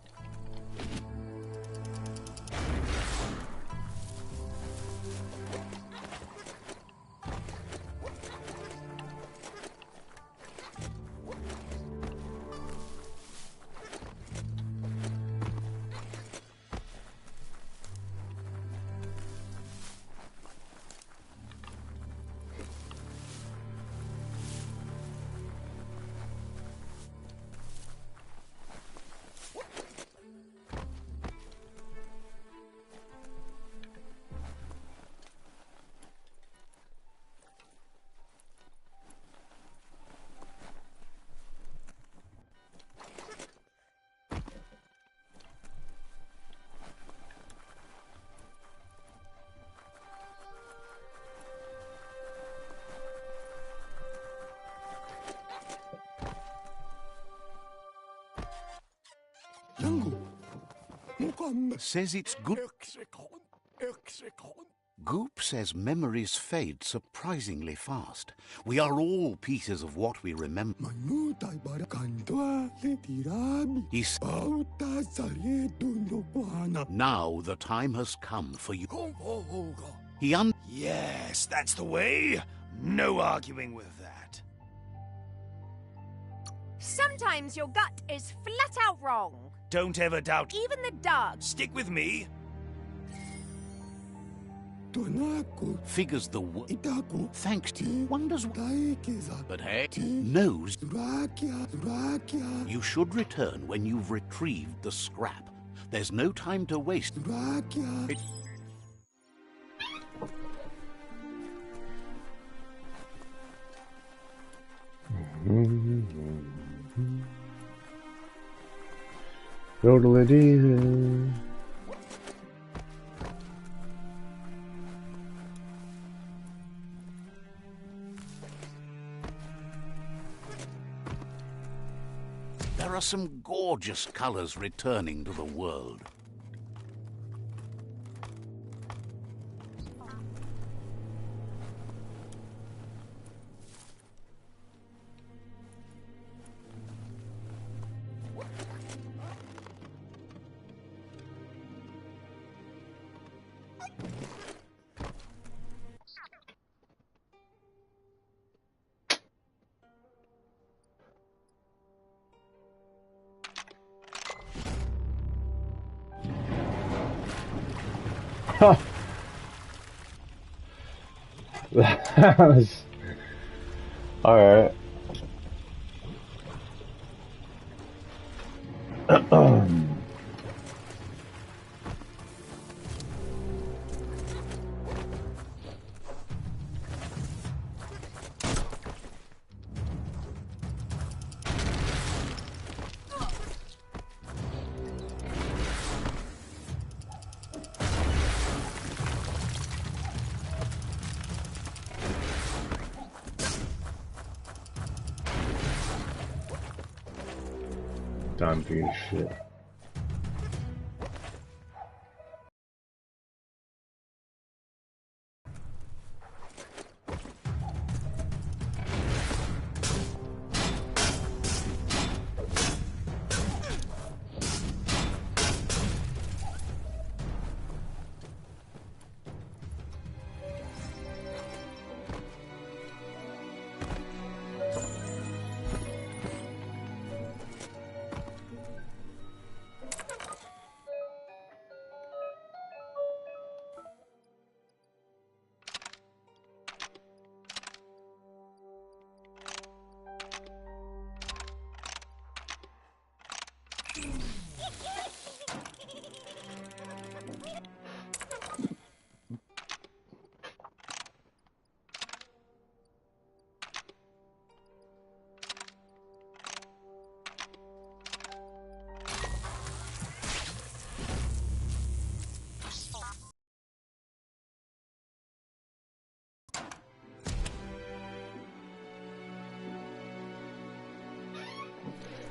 Says it's good. Goop says memories fade surprisingly fast. We are all pieces of what we remember. Now the time has come for you. Yes, that's the way. No arguing with that. Sometimes your gut is flat out wrong. Don't ever doubt. Even the dogs. Stick with me. Figures the thanks to wonders, but hey, knows you should return when you've retrieved the scrap. There's no time to waste. Yodelity. There are some gorgeous colors returning to the world. That was alright. Time for your shit.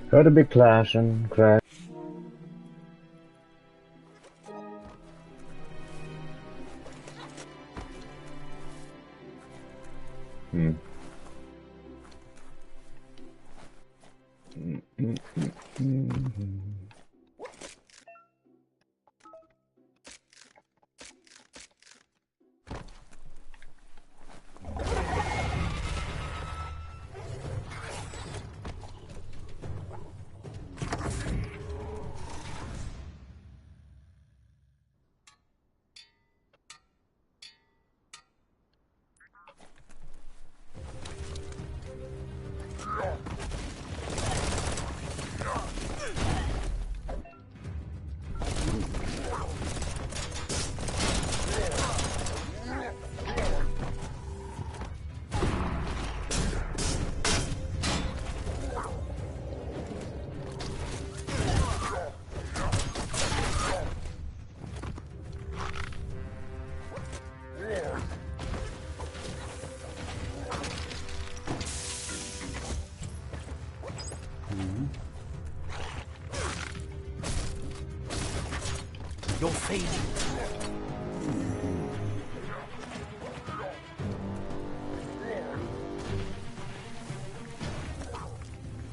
Gotta be clashing, crash. You're fading.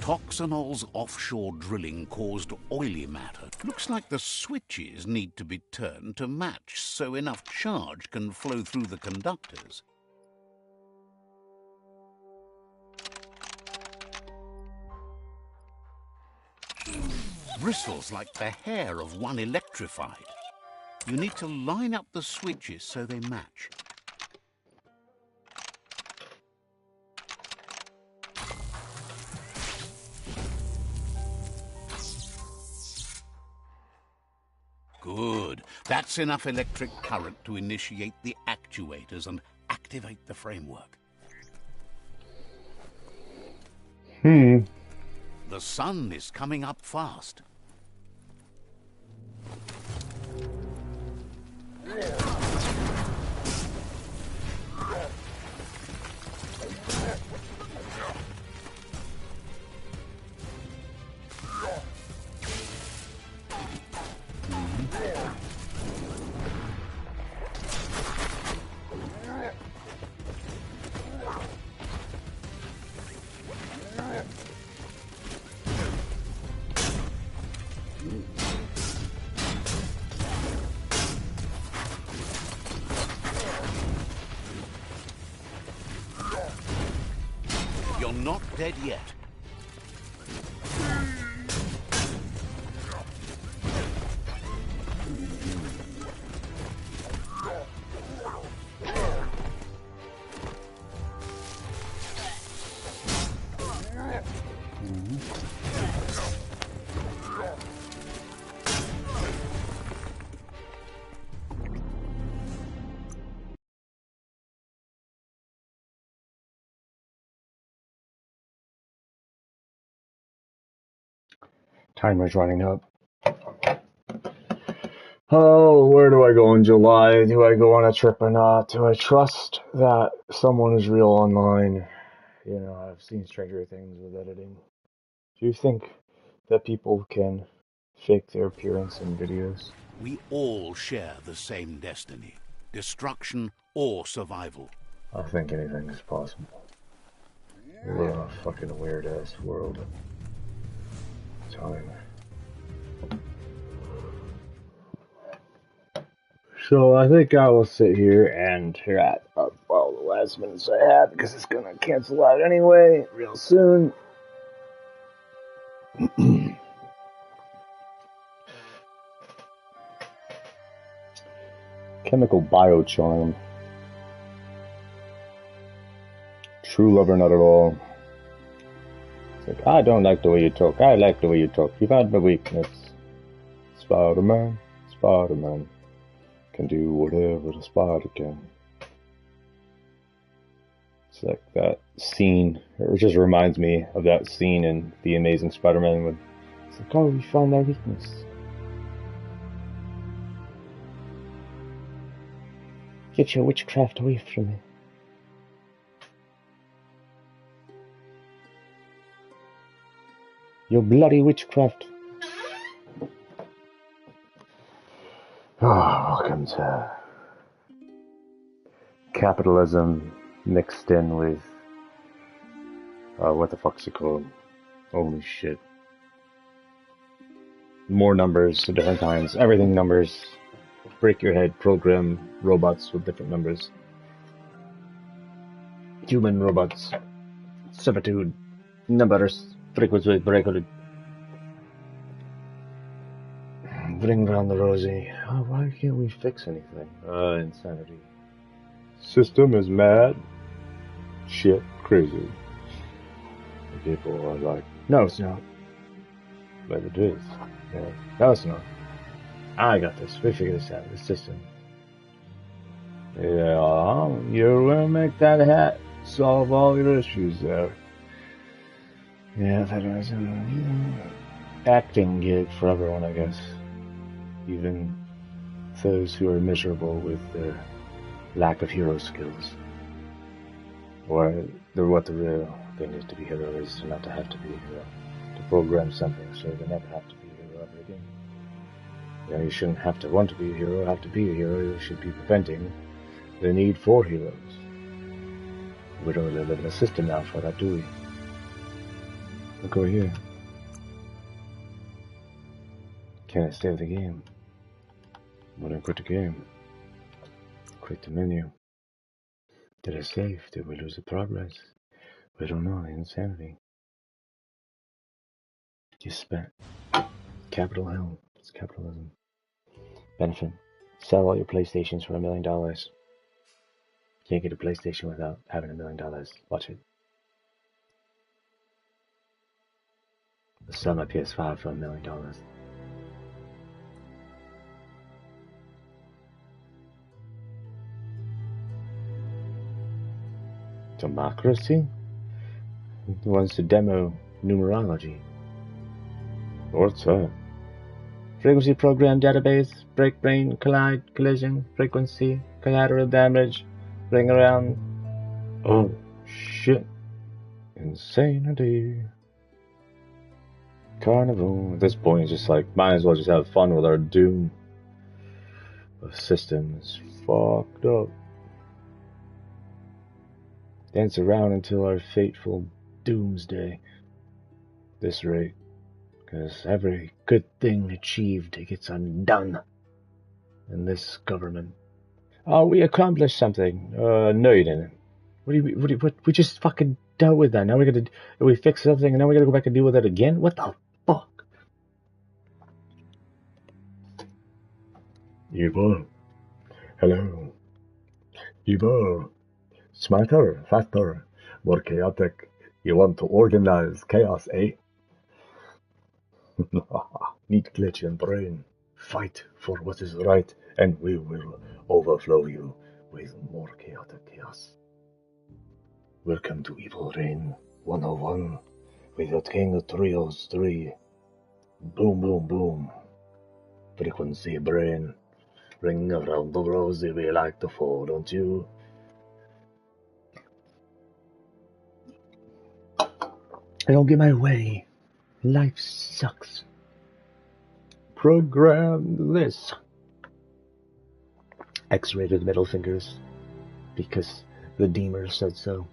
Toxanol's offshore drilling caused oily matter. Looks like the switches need to be turned to match so enough charge can flow through the conductors. Bristles like the hair of one electrified. You need to line up the switches so they match. Good. That's enough electric current to initiate the actuators and activate the framework. The sun is coming up fast. You're not dead yet. Timer's running up. Oh, where do I go in July? Do I go on a trip or not? Do I trust that someone is real online? You know, I've seen Stranger Things with editing. Do you think that people can fake their appearance in videos? We all share the same destiny. Destruction or survival. I think anything is possible. We live in a fucking weird-ass world. Time. So I think I will sit here and wrap up all the last minutes I have because it's gonna cancel out anyway real soon. Chemical biocharm. True lover, not at all. It's like, I don't like the way you talk. I like the way you talk. You found my weakness. Spider-Man. Spider-Man can do whatever the spider can. It's like that scene. It just reminds me of that scene in The Amazing Spider-Man when it's like, oh, you found my weakness. Get your witchcraft away from me. You bloody witchcraft. Welcome to capitalism mixed in with what the fuck's it called? Holy shit. More numbers at different times. Everything numbers. Break your head. Program robots with different numbers. Human robots. Servitude. Numbers. Frequency breaker. Bring down the rosy. Oh, why can't we fix anything? Insanity. System is mad. Shit. Crazy. And people are like, no, it's not. But it is. Yeah. No, it's not. I got this. We figured this out. The system. Yeah, you will make that hat solve all your issues there. Yeah, that was an acting gig for everyone, I guess. Even those who are miserable with their lack of hero skills. Or what the real thing is to be a hero is not to have to be a hero. To program something so they never have to be a hero ever again. You know, you shouldn't have to want to be a hero, have to be a hero. You should be preventing the need for heroes. We don't really live in a system now for that, do we? Look over here. Can I save the game? When I quit the game. Quit the menu. Did I save? Did we lose the progress? We don't know. Insanity. You spent. Capital hell. It's capitalism. Benefit. Sell all your PlayStations for $1 million. Can't get a PlayStation without having $1 million. Watch it. I'll sell my PS5 for $1 million. Democracy? Who wants to demo numerology? What's that? Frequency program database, break brain, collide, collision, frequency, collateral damage, ring around. Oh, shit. Insanity. Carnival. At this point, it's just like, might as well just have fun with our doom. The system is fucked up. Dance around until our fateful doomsday. This rate. Because every good thing achieved gets undone in this government. Oh, we accomplished something. No, you didn't. What? We just fucking dealt with that. Now we fixed something, and now we gotta go back and deal with it again. What the fuck? Evil. Hello. Evil. Smarter, faster, more chaotic. You want to organize chaos, eh? Neat glitch in brain. Fight for what is right, and we will overflow you with more chaotic chaos. Welcome to Evil Reign 101 with your King of Trios 3. Boom, boom, boom. Frequency brain. Ring around the rosy, we like to fall, don't you? I don't get my way. Life sucks. Program this. X-rated middle fingers. Because the Deemer said so.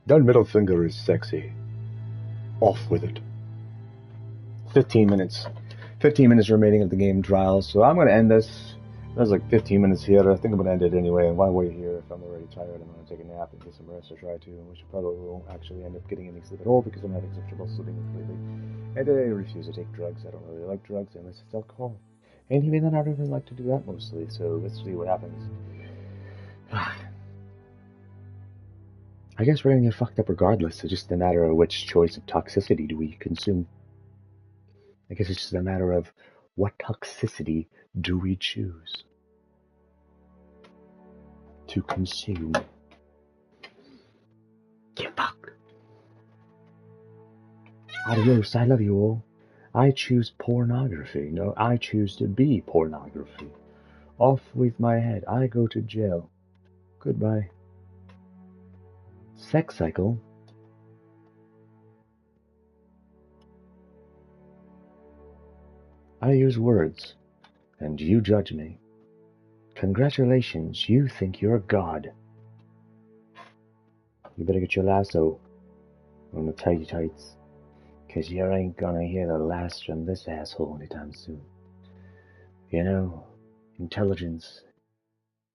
That middle finger is sexy. Off with it. 15 minutes. 15 minutes remaining of the game trial, so I'm going to end this. There's like 15 minutes here. I think I'm going to end it anyway. And why wait here if I'm already tired? I'm going to take a nap and get some rest or try to, which probably won't actually end up getting any sleep at all because I'm having such trouble sleeping completely. And I refuse to take drugs. I don't really like drugs unless it's alcohol. And even then, I don't even like to do that mostly, so let's see what happens. I guess we're going to get fucked up regardless. It's just a matter of which choice of toxicity do we consume. I guess it's just a matter of what toxicity do we choose to consume. Get fucked. Adios, I love you all. I choose pornography. No, I choose to be pornography. Off with my head. I go to jail. Goodbye. Sex cycle. I use words, and you judge me. Congratulations, you think you're God. You better get your lasso on the tighty tights, 'cause you ain't gonna hear the last from this asshole anytime soon. You know, intelligence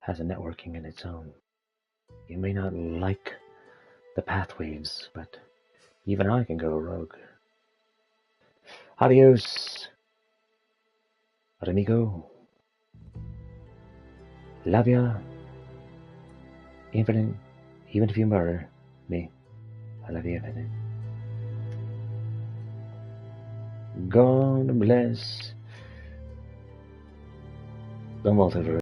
has a networking in its own. You may not like the pathways, but even I can go rogue. Adios, amigo. Love ya. Infinite. Even if you murder me, I love you infinite. God bless the multiverse.